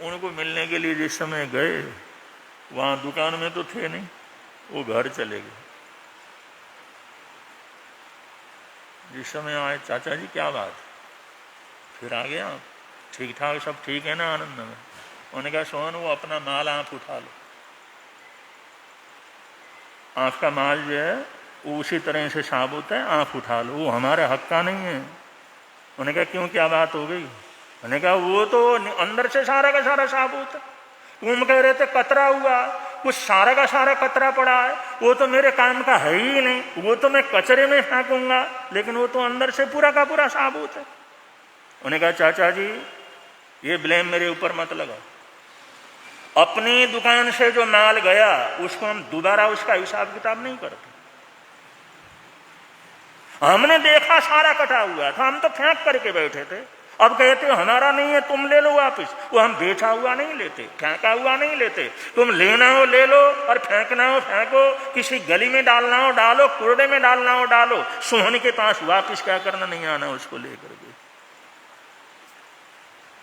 उनको मिलने के लिए जिस समय गए वहाँ दुकान में तो थे नहीं, वो घर चले गए। जिस समय आए, चाचा जी क्या बात, फिर आ गया, ठीक ठाक सब ठीक है ना आनंद में? उन्होंने कहा सोहन वो अपना माल आप उठा लो, आपका माल जो है वो उसी तरह से साबुत है, आप उठा लो, वो हमारे हक का नहीं है। उन्होंने कहा क्यों, क्या बात हो गई? उन्होंने कहा वो तो अंदर से सारा का सारा साबुत है, तुम कह रहे थे कतरा हुआ, कुछ सारा का सारा कतरा पड़ा है, वो तो मेरे काम का है ही नहीं, वो तो मैं कचरे में फेंकूंगा, लेकिन वो तो अंदर से पूरा का पूरा साबुत है। उन्होंने कहा चाचा जी ये ब्लेम मेरे ऊपर मत लगाओ, अपनी दुकान से जो माल गया उसको हम दोबारा उसका हिसाब किताब नहीं करते। हमने देखा सारा कटा हुआ था, हम तो फेंक करके बैठे थे, अब कहते हो हमारा नहीं है तुम ले लो वापस। वो हम बेचा हुआ नहीं लेते, फेंका हुआ नहीं लेते, तुम लेना हो ले लो और फेंकना हो फेंको, किसी गली में डालना हो डालो, कूड़े में डालना हो डालो, सोहन के पास वापस क्या करना नहीं आना उसको लेकर के।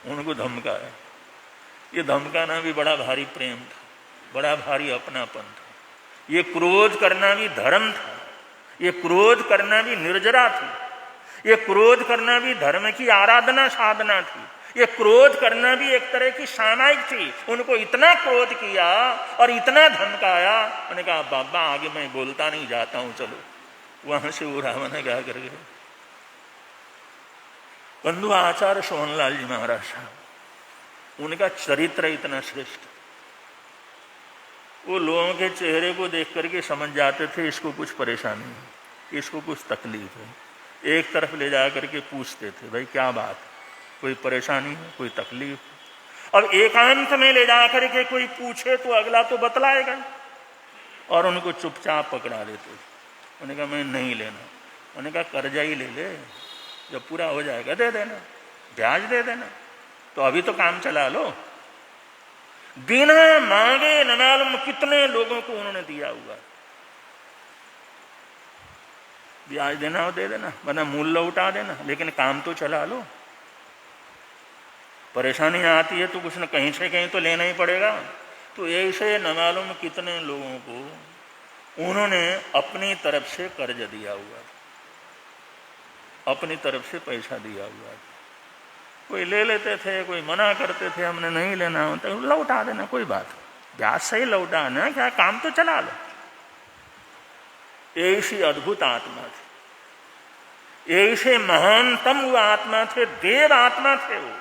उनको धमकाया। ये धमकाना भी बड़ा भारी प्रेम था, बड़ा भारी अपनापन था। ये क्रोध करना भी धर्म था, ये क्रोध करना भी निर्जरा थी, ये क्रोध करना भी धर्म की आराधना साधना थी, ये क्रोध करना भी एक तरह की सामायिक थी। उनको इतना क्रोध किया और इतना धमकाया, उन्होंने कहा बाबा आगे मैं बोलता नहीं, जाता हूं, चलो। वहां से वो रावण क्या कर गए। बंधु आचार्य सोहनलाल जी महाराज साहब, उनका चरित्र इतना श्रेष्ठ, वो लोगों के चेहरे को देख करके समझ जाते थे इसको कुछ परेशानी है, इसको कुछ तकलीफ है। एक तरफ ले जा करके पूछते थे भाई क्या बात, कोई परेशानी है, कोई तकलीफ है। अब एकांत में ले जा करके कोई पूछे तो अगला तो बतलाएगा, और उनको चुपचाप पकड़ा देते थे। उन्होंने कहा मैं नहीं लेना। उन्होंने कहा कर्जा ही ले ले, जब पूरा हो जाएगा दे देना, ब्याज दे देना, तो अभी तो काम चला लो। बिना मांगे न मालूम कितने लोगों को उन्होंने दिया हुआ। ब्याज देना हो दे देना, वरना मूल लौटा देना, लेकिन काम तो चला लो। परेशानी आती है तो कुछ न कहीं से कहीं तो लेना ही पड़ेगा। तो ऐसे न मालूम कितने लोगों को उन्होंने अपनी तरफ से कर्ज दिया हुआ, अपनी तरफ से पैसा दिया हुआ। कोई ले लेते थे, कोई मना करते थे, हमने नहीं लेना होता, लौटा देना, कोई बात, ब्याज से ही लौटाना, क्या काम तो चला लो। ऐसी अद्भुत आत्मा थी, ऐसे महानतम वो आत्मा थे, देव आत्मा थे वो।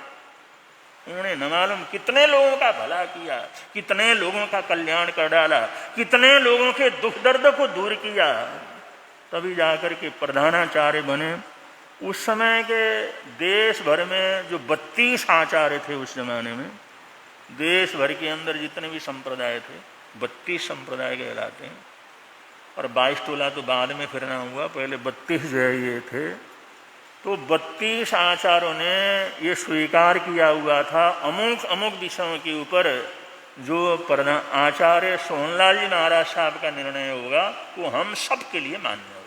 उन्होंने न मालूम कितने लोगों का भला किया, कितने लोगों का कल्याण कर डाला, कितने लोगों के दुख दर्द को दूर किया, तभी जाकर के प्रधानाचार्य बने। उस समय के देश भर में जो 32 आचार्य थे उस जमाने में, देश भर के अंदर जितने भी संप्रदाय थे 32 संप्रदाय कहलाते हैं, और 22 टोला तो बाद में फिरना हुआ, पहले 32 जो है ये थे। तो 32 आचार्यों ने ये स्वीकार किया हुआ था अमुक अमुक विषयों के ऊपर जो आचार्य सोहनलाल जी महाराज साहब का निर्णय होगा वो हम सब के लिए मान्य होगा।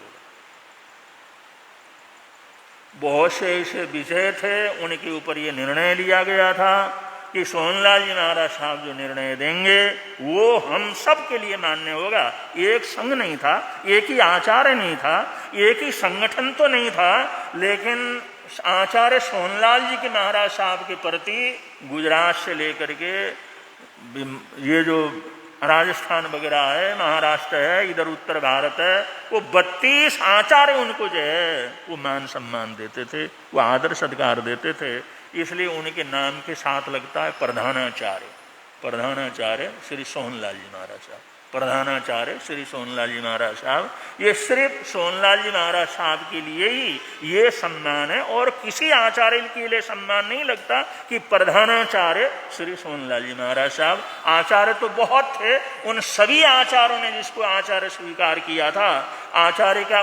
बहुत से ऐसे विषय थे उनके ऊपर ये निर्णय लिया गया था कि सोहनलाल जी महाराज साहब जो निर्णय देंगे वो हम सब के लिए मान्य होगा। एक संघ नहीं था, एक ही आचार्य नहीं था, एक ही संगठन तो नहीं था, लेकिन आचार्य सोहनलाल जी के महाराज साहब के प्रति गुजरात से लेकर के ये जो राजस्थान वगैरह है, महाराष्ट्र है, इधर उत्तर भारत है, वो 32 आचार्य उनको जो है वो मान सम्मान देते थे, वो आदर सत्कार देते थे। इसलिए उनके नाम के साथ लगता है प्रधानाचार्य। प्रधानाचार्य श्री सोहनलाल जी महाराज साहब, प्रधानाचार्य श्री सोहनलाल जी महाराज साहब। ये सिर्फ सोहनलाल जी महाराज साहब के लिए ही ये सम्मान है, और किसी आचार्य के लिए सम्मान नहीं लगता कि प्रधानाचार्य श्री सोहनलाल जी महाराज साहब। आचार्य तो बहुत थे, उन सभी आचार्यों ने जिसको आचार्य स्वीकार किया था, आचार्य का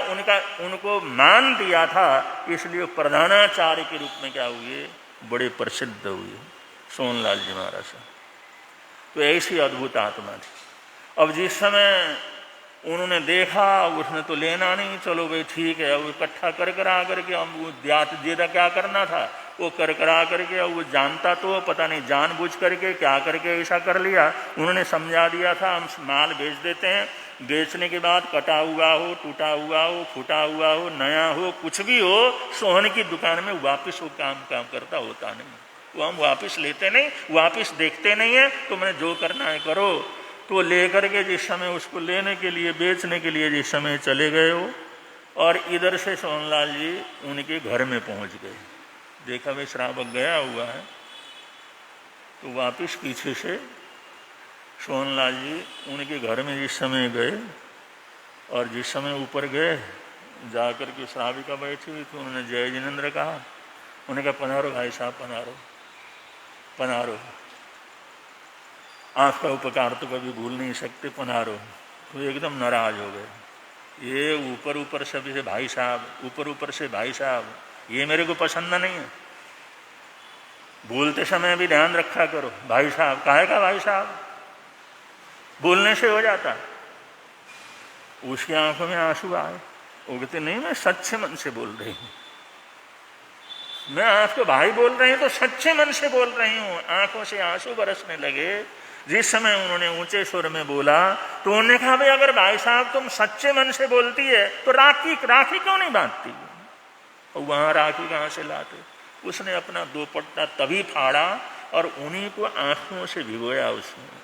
उनको मान दिया था, इसलिए प्रधानाचार्य के रूप में क्या हुए, बड़े प्रसिद्ध हुए सोहनलाल जी महाराज साहब। तो ऐसी अद्भुत आत्मा थी। अब जिस समय उन्होंने देखा उसने तो लेना नहीं, चलो भाई ठीक है, अब इकट्ठा कर आ करके हम ज्यादा क्या करना था, वो करकरा करके, और वो जानता तो पता नहीं जानबूझ करके क्या करके ऐसा कर लिया। उन्होंने समझा दिया था हम माल बेच देते हैं, बेचने के बाद कटा हुआ हो, टूटा हुआ हो, फूटा हुआ हो, नया हो, कुछ भी हो, सोहन की दुकान में वापस वो काम करता होता नहीं, वो हम वापस लेते नहीं, वापस देखते नहीं है। तो मैंने जो करना है करो। तो लेकर के जिस समय उसको लेने के लिए, बेचने के लिए जिस समय चले गए हो, और इधर से सोहनलाल जी उनके घर में पहुंच गए। देखा भाई श्रावक गया हुआ है, तो वापस पीछे से सोहनलाल जी उनके घर में जिस समय गए, और जिस समय ऊपर गए, जा कर के श्राविका बैठी हुई थी, उन्होंने जय जिनेन्द्र कहा। उन्होंने कहा पधारो भाई साहब, पधारो पधारो, आपका उपकार तो कभी भूल नहीं सकते, पधारो। तो एकदम नाराज हो गए। ये ऊपर ऊपर से भाई साहब, ऊपर ऊपर से भाई साहब, ये मेरे को पसंद नहीं है। बोलते समय भी ध्यान रखा करो, भाई साहब काहे का भाई साहब, बोलने से हो जाता। उसकी आंखों में आंसू आए। वो कहते नहीं, मैं सच्चे मन से बोल रही हूँ, मैं आपको भाई बोल रही हूँ तो सच्चे मन से बोल रही हूँ। आंखों से आंसू बरसने लगे। जिस समय उन्होंने ऊंचे स्वर में बोला तो उन्होंने कहा भाई अगर भाई साहब तुम सच्चे मन से बोलती है तो राखी क्यों नहीं बांधती? और वहां राखी कहाँ से लाते? उसने अपना दुपट्टा तभी फाड़ा और उन्हीं को आंखों से भिगोया। उसने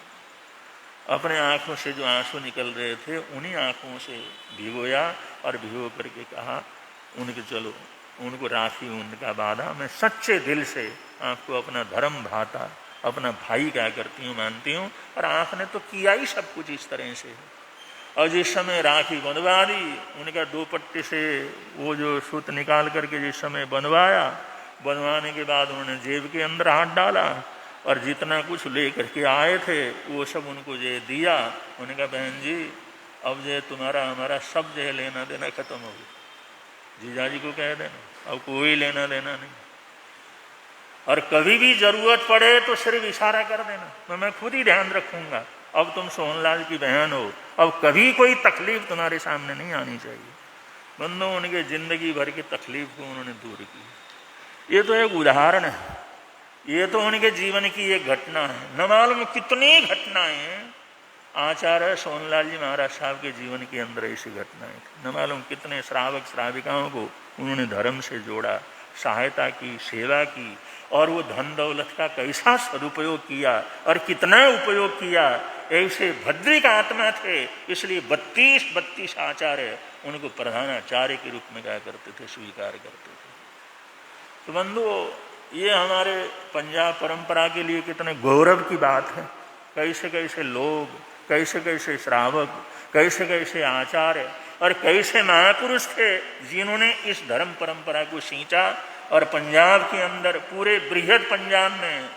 अपने आंखों से जो आंसू निकल रहे थे उन्हीं आंखों से भिगोया और भिगो करके कहा उनके चलो, उनको राखी उनका बांधा। मैं सच्चे दिल से आपको अपना धर्म भाता, अपना भाई क्या करती हूँ, मानती हूँ। और आँख ने तो किया ही सब कुछ इस तरह से। और जिस समय राखी बंधवा दी, उनका दुपट्टे से वो जो सूत निकाल करके जिस समय बंधवाया, बंधवाने के बाद उन्होंने जेब के अंदर हाथ डाला और जितना कुछ ले करके आए थे वो सब उनको जो दिया। उन्होंने कहा बहन जी अब जो तुम्हारा हमारा सब जो लेना देना खत्म हो गया, जीजाजी को कह देना, अब कोई लेना देना नहीं। और कभी भी जरूरत पड़े तो सिर्फ इशारा कर देना, मैं खुद ही ध्यान रखूंगा। अब तुम सोहनलाल की बहन हो, अब कभी कोई तकलीफ तुम्हारे सामने नहीं आनी चाहिए। बंदो उनके जिंदगी भर की तकलीफ को उन्होंने दूर की। ये तो एक उदाहरण है, ये तो उनके जीवन की एक घटना है। न मालूम कितनी घटनाएं आचार्य सोहनलाल जी महाराज साहब के जीवन के अंदर ऐसी घटनाएं थी। न मालूम कितने श्रावक श्राविकाओं को उन्होंने धर्म से जोड़ा, सहायता की, सेवा की, और वो धन दौलत का कैसा सदुपयोग किया और कितना उपयोग किया। ऐसे भद्रिक आत्मा थे, इसलिए 32 आचार्य उनको प्रधानाचार्य के रूप में क्या करते थे, स्वीकार करते थे। तो बंधु ये हमारे पंजाब परंपरा के लिए कितने गौरव की बात है। कैसे कैसे लोग, कैसे कैसे श्रावक, कैसे कैसे आचार्य और कैसे महापुरुष थे जिन्होंने इस धर्म परंपरा को सींचा और पंजाब के अंदर, पूरे बृहद पंजाब में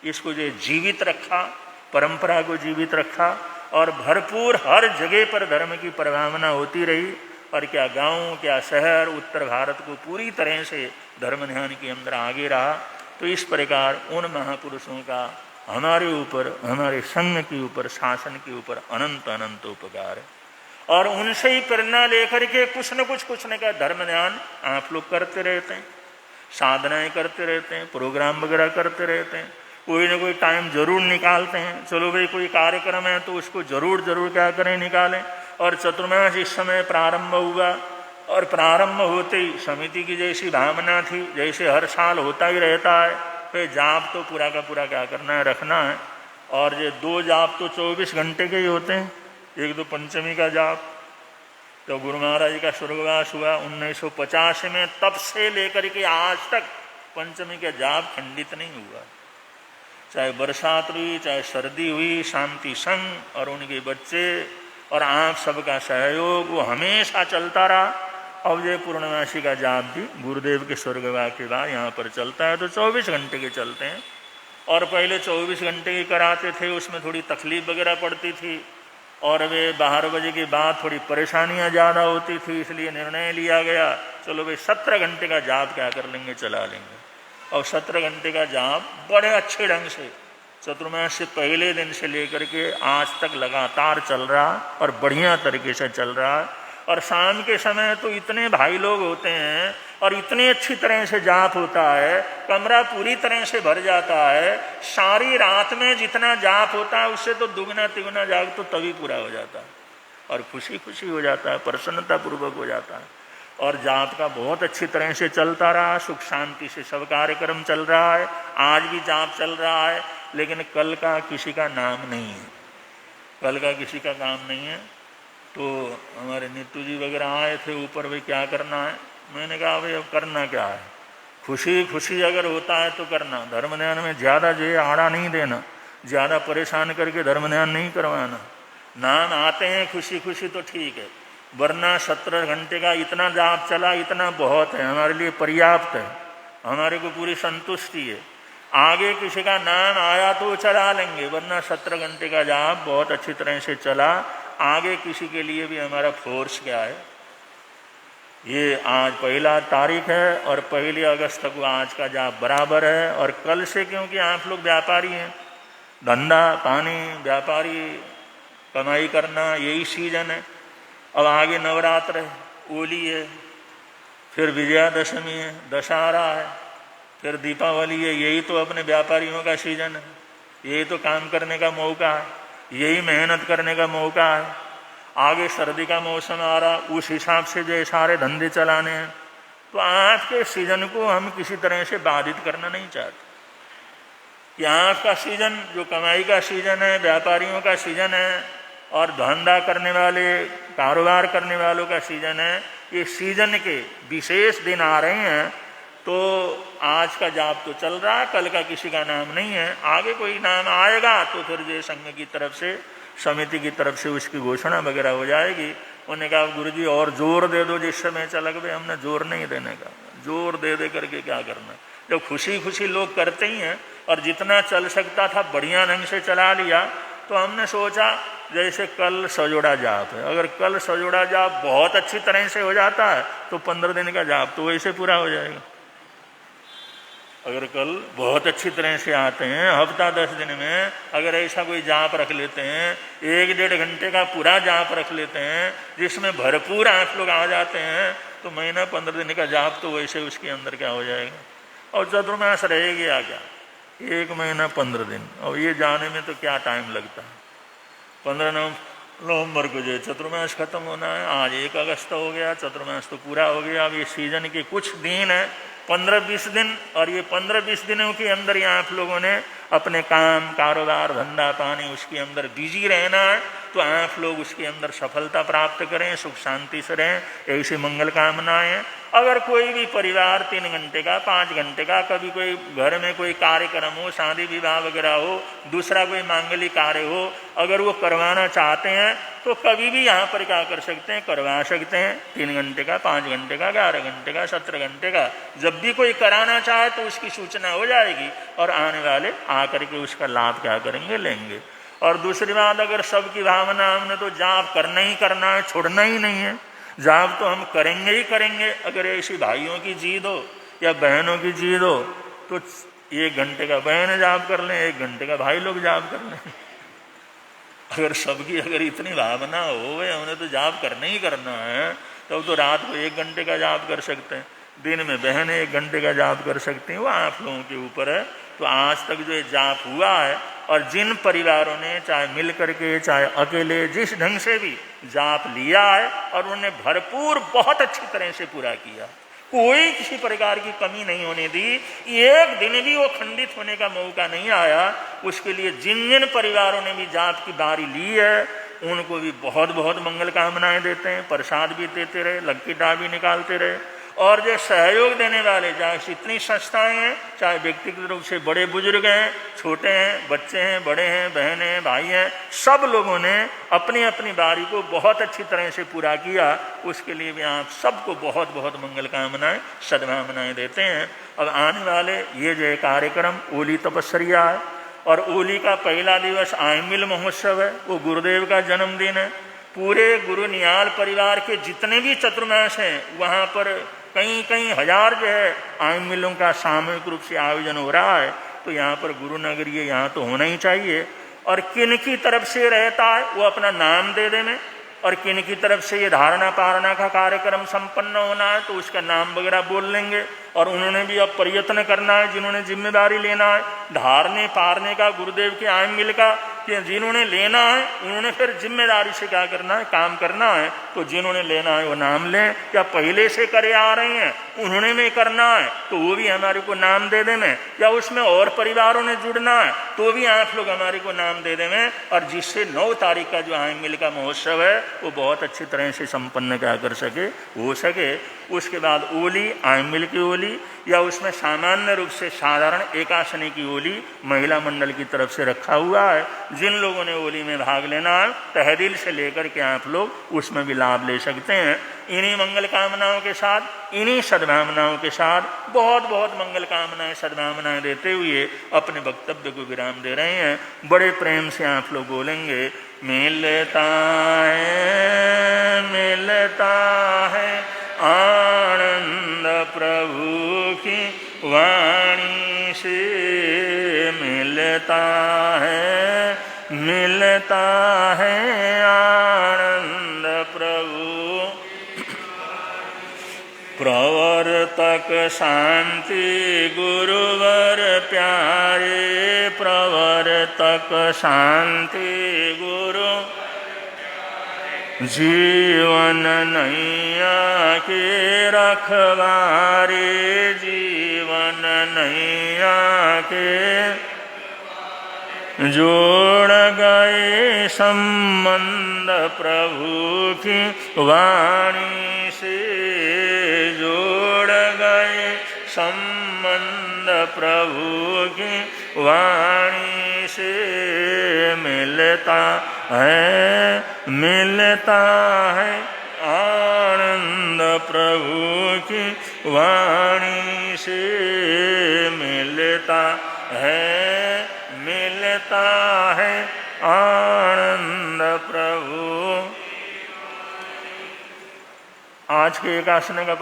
इसको जो जीवित रखा, परंपरा को जीवित रखा। और भरपूर हर जगह पर धर्म की प्रभावना होती रही। और क्या गांव, क्या शहर, उत्तर भारत को पूरी तरह से धर्म ध्यान के अंदर आगे रहा। तो इस प्रकार उन महापुरुषों का हमारे ऊपर, हमारे संघ के ऊपर, शासन के ऊपर अनंत अनंत उपकार है। और उनसे ही प्रेरणा लेकर के कुछ न का धर्म ध्यान आप लोग करते रहते हैं, साधनाएं करते रहते हैं, प्रोग्राम वगैरह करते रहते हैं। कोई ना कोई टाइम जरूर निकालते हैं। चलो भाई कोई कार्यक्रम है तो उसको जरूर क्या करें, निकालें। और चतुर्मास इस समय प्रारंभ हुआ और प्रारंभ होते ही समिति की जैसी भावना थी, जैसे हर साल होता ही रहता है, फिर जाप तो पूरा का पूरा क्या करना है, रखना है। और ये 2 जाप तो 24 घंटे के ही होते हैं। एक तो पंचमी का जाप, तो गुरु महाराज जी का स्वर्गवास हुआ 1985 में, तब से लेकर के आज तक पंचमी का जाप खंडित नहीं हुआ। चाहे बरसात हुई, चाहे सर्दी हुई, शांति संघ और उनके बच्चे और आप सबका सहयोग वो हमेशा चलता रहा। अब ये पूर्णमासी का जाप भी गुरुदेव के स्वर्गवास के बाद यहाँ पर चलता है, तो 24 घंटे के चलते हैं। और पहले 24 घंटे के कराते थे, उसमें थोड़ी तकलीफ वगैरह पड़ती थी और वे 12 बजे के बाद थोड़ी परेशानियां ज़्यादा होती थी, इसलिए निर्णय लिया गया चलो भाई 17 घंटे का जाप क्या कर लेंगे, चला लेंगे। और 17 घंटे का जाप बड़े अच्छे ढंग से चतुर्मास से पहले दिन से लेकर के आज तक लगातार चल रहा और बढ़िया तरीके से चल रहा। और शाम के समय तो इतने भाई लोग होते हैं और इतनी अच्छी तरह से जाप होता है, कमरा पूरी तरह से भर जाता है। सारी रात में जितना जाप होता है उससे तो दुगना तिगुना जाप तो तभी पूरा हो जाता है और खुशी खुशी हो जाता है, प्रसन्नता पूर्वक हो जाता है। और जाप का बहुत अच्छी तरह से चलता रहा, सुख शांति से सब कार्यक्रम चल रहा है। आज भी जाप चल रहा है, लेकिन कल का किसी का नाम नहीं है, कल का किसी का काम नहीं है। तो हमारे नीतू जी वगैरह आए थे ऊपर, भाई क्या करना है? मैंने कहा भाई अब करना क्या है, खुशी खुशी अगर होता है तो करना। धर्म ध्यान में ज़्यादा जो आड़ा नहीं देना, ज़्यादा परेशान करके धर्म ध्यान नहीं करवाना। नाम आते हैं खुशी खुशी तो ठीक है, वरना 17 घंटे का इतना जाप चला, इतना बहुत है, हमारे लिए पर्याप्त है, हमारे को पूरी संतुष्टि है। आगे किसी का नाम आया तो चला लेंगे, वरना 17 घंटे का जाप बहुत अच्छी तरह से चला। आगे किसी के लिए भी हमारा फोर्स क्या है। ये आज 1 तारीख है और 1 अगस्त तक आज का जाप बराबर है। और कल से, क्योंकि आप लोग व्यापारी हैं, धंधा पानी व्यापारी कमाई करना यही सीजन है। अब आगे नवरात्र है, होली है, फिर विजयादशमी है, दशहरा है, फिर दीपावली है। यही तो अपने व्यापारियों का सीजन है, यही तो काम करने का मौका है, यही मेहनत करने का मौका है। आगे सर्दी का मौसम आ रहा, उस हिसाब से जो सारे धंधे चलाने हैं। तो आज के सीजन को हम किसी तरह से बाधित करना नहीं चाहते। कि आज का सीजन जो कमाई का सीजन है, व्यापारियों का सीजन है और धंधा करने वाले कारोबार करने वालों का सीजन है। ये सीजन के विशेष दिन आ रहे हैं, तो आज का जाप तो चल रहा है, कल का किसी का नाम नहीं है। आगे कोई नाम आएगा तो फिर जो संघ की तरफ से, समिति की तरफ से उसकी घोषणा वगैरह हो जाएगी। उन्होंने कहा गुरुजी और जोर दे दो जिस समय चला गए। हमने जोर नहीं देने का, जोर दे दे करके क्या करना। जब खुशी खुशी लोग करते ही हैं और जितना चल सकता था बढ़िया ढंग से चला लिया, तो हमने सोचा जैसे कल सजोड़ा जाप है, अगर कल सजोड़ा जाप बहुत अच्छी तरह से हो जाता है तो 15 दिन का जाप तो वैसे पूरा हो जाएगा। अगर कल बहुत अच्छी तरह से आते हैं, हफ्ता 10 दिन में अगर ऐसा कोई जाप रख लेते हैं, 1-1.5 घंटे का पूरा जाप रख लेते हैं जिसमें भरपूर आप लोग आ जाते हैं, तो महीना 15 दिन का जाप तो वैसे उसके अंदर क्या हो जाएगा। और चतुर्मास रह गया क्या, 1 महीना 15 दिन। और ये जाने में तो क्या टाइम लगता है। 15 नवंबर को जो चतुर्मास खत्म होना है, आज 1 अगस्त हो गया, चतुर्मास तो पूरा हो गया। अब ये सीजन के कुछ दिन है, 15-20 दिन, और ये 15-20 दिनों के अंदर ही आप लोगों ने अपने काम कारोबार धंधा पानी उसके अंदर बिजी रहना है। तो आप लोग उसके अंदर सफलता प्राप्त करें, सुख शांति से रहें, ऐसी मंगल कामनाएं। अगर कोई भी परिवार 3 घंटे का 5 घंटे का, कभी कोई घर में कोई कार्यक्रम हो, शादी विवाह वगैरह हो, दूसरा कोई मांगलिक कार्य हो, अगर वो करवाना चाहते हैं तो कभी भी यहाँ पर क्या कर सकते हैं, करवा सकते हैं। 3 घंटे का 5 घंटे का 11 घंटे का 17 घंटे का, जब भी कोई कराना चाहे तो उसकी सूचना हो जाएगी और आने वाले आकर के उसका लाभ क्या करेंगे, लेंगे। और दूसरी बात, अगर सबकी भावना हमने तो जाप करना ही करना है, छोड़ना ही नहीं है, जाप तो हम करेंगे ही करेंगे। अगर ऐसी भाइयों की जीद हो या बहनों की जीद हो तो 1 घंटे का बहन जाप कर लें, 1 घंटे का भाई लोग जाप कर लें। अगर सबकी अगर इतनी भावना हो भाई हमने तो जाप करना ही करना है, तब तो रात को 1 घंटे का जाप कर सकते हैं, दिन में बहनें 1 घंटे का जाप कर सकती हैं, वो आप लोगों के ऊपर है। तो आज तक जो ये जाप हुआ है, और जिन परिवारों ने चाहे मिल करके चाहे अकेले जिस ढंग से भी जाप लिया है और उन्होंने भरपूर बहुत अच्छी तरह से पूरा किया, कोई किसी प्रकार की कमी नहीं होने दी, एक दिन भी वो खंडित होने का मौका नहीं आया। उसके लिए जिन जिन परिवारों ने भी जाप की बारी ली है उनको भी बहुत बहुत मंगल कामनाएं देते हैं, प्रसाद भी देते रहे, लक्की डाल भी निकालते रहे। और जो सहयोग देने वाले, चाहे जितनी संस्थाएं हैं, चाहे व्यक्तिगत रूप से बड़े बुजुर्ग हैं, छोटे हैं, बच्चे हैं, बड़े हैं, बहन हैं, भाई हैं, सब लोगों ने अपनी अपनी बारी को बहुत अच्छी तरह से पूरा किया। उसके लिए भी आप सबको बहुत बहुत मंगल कामनाएं सद्भावनाएं देते हैं। अब आने वाले ये जो कार्यक्रम ओली तपस्या है, और ओली का पहला दिवस आयमिल महोत्सव है, वो गुरुदेव का जन्मदिन है। पूरे गुरु नियाल परिवार के जितने भी चतुर्मास हैं वहाँ पर कई हजार जो है आयमिलों का सामूहिक रूप से आयोजन हो रहा है। तो यहाँ पर गुरु नगरी है, यहाँ तो होना ही चाहिए। और किन की तरफ से रहता है वो अपना नाम दे दें, और किन की तरफ से ये धारणा पारणा का कार्यक्रम संपन्न होना है तो उसका नाम वगैरह बोल लेंगे। और उन्होंने भी अब प्रयत्न करना है, जिन्होंने जिम्मेदारी लेना है धारने पारने का, गुरुदेव के आयमिल का, कि जिन्होंने लेना है उन्होंने फिर जिम्मेदारी से क्या करना है, काम करना है। तो जिन्होंने लेना है वो नाम लें, या पहले से करे आ रहे हैं उन्होंने में करना है तो वो भी हमारे को नाम दे दे में, या उसमें और परिवारों ने जुड़ना है तो भी आप लोग हमारे को नाम दे दे में। और जिससे 9 तारीख का जो आयमिल का महोत्सव है वो बहुत अच्छी तरह से संपन्न क्या कर सके, हो सके। उसके बाद ओली, आयमिल की ओली, या उसमें सामान्य रूप से साधारण एकाशनी की ओली महिला मंडल की तरफ से रखा हुआ है। जिन लोगों ने ओली में भाग लेना है तहदिल से लेकर के आप लोग उसमें भी लाभ ले सकते हैं। इन्हीं मंगल कामनाओं के साथ, इन्हीं सद्भावनाओं के साथ बहुत बहुत मंगल कामनाएं सद्भावनाएं देते हुए अपने वक्तव्य को विराम दे रहे हैं। बड़े प्रेम से आप लोग बोलेंगे, मिलता है आनंद प्रभु की वाणी से, मिलता है आनंद प्रभु। प्रवर्तक शांति गुरुवर प्यारे, प्रवर्तक शांति गुरु जीवन नैया के रखवारे, जीवन नैया के जोड़ गए संबंध प्रभु की वाणी से, जोड़ गए संबंध प्रभु की वाणी से। मिलता है आनंद प्रभु की वाणी से, मिलता है आनंद प्रभु। आज के एकादशी का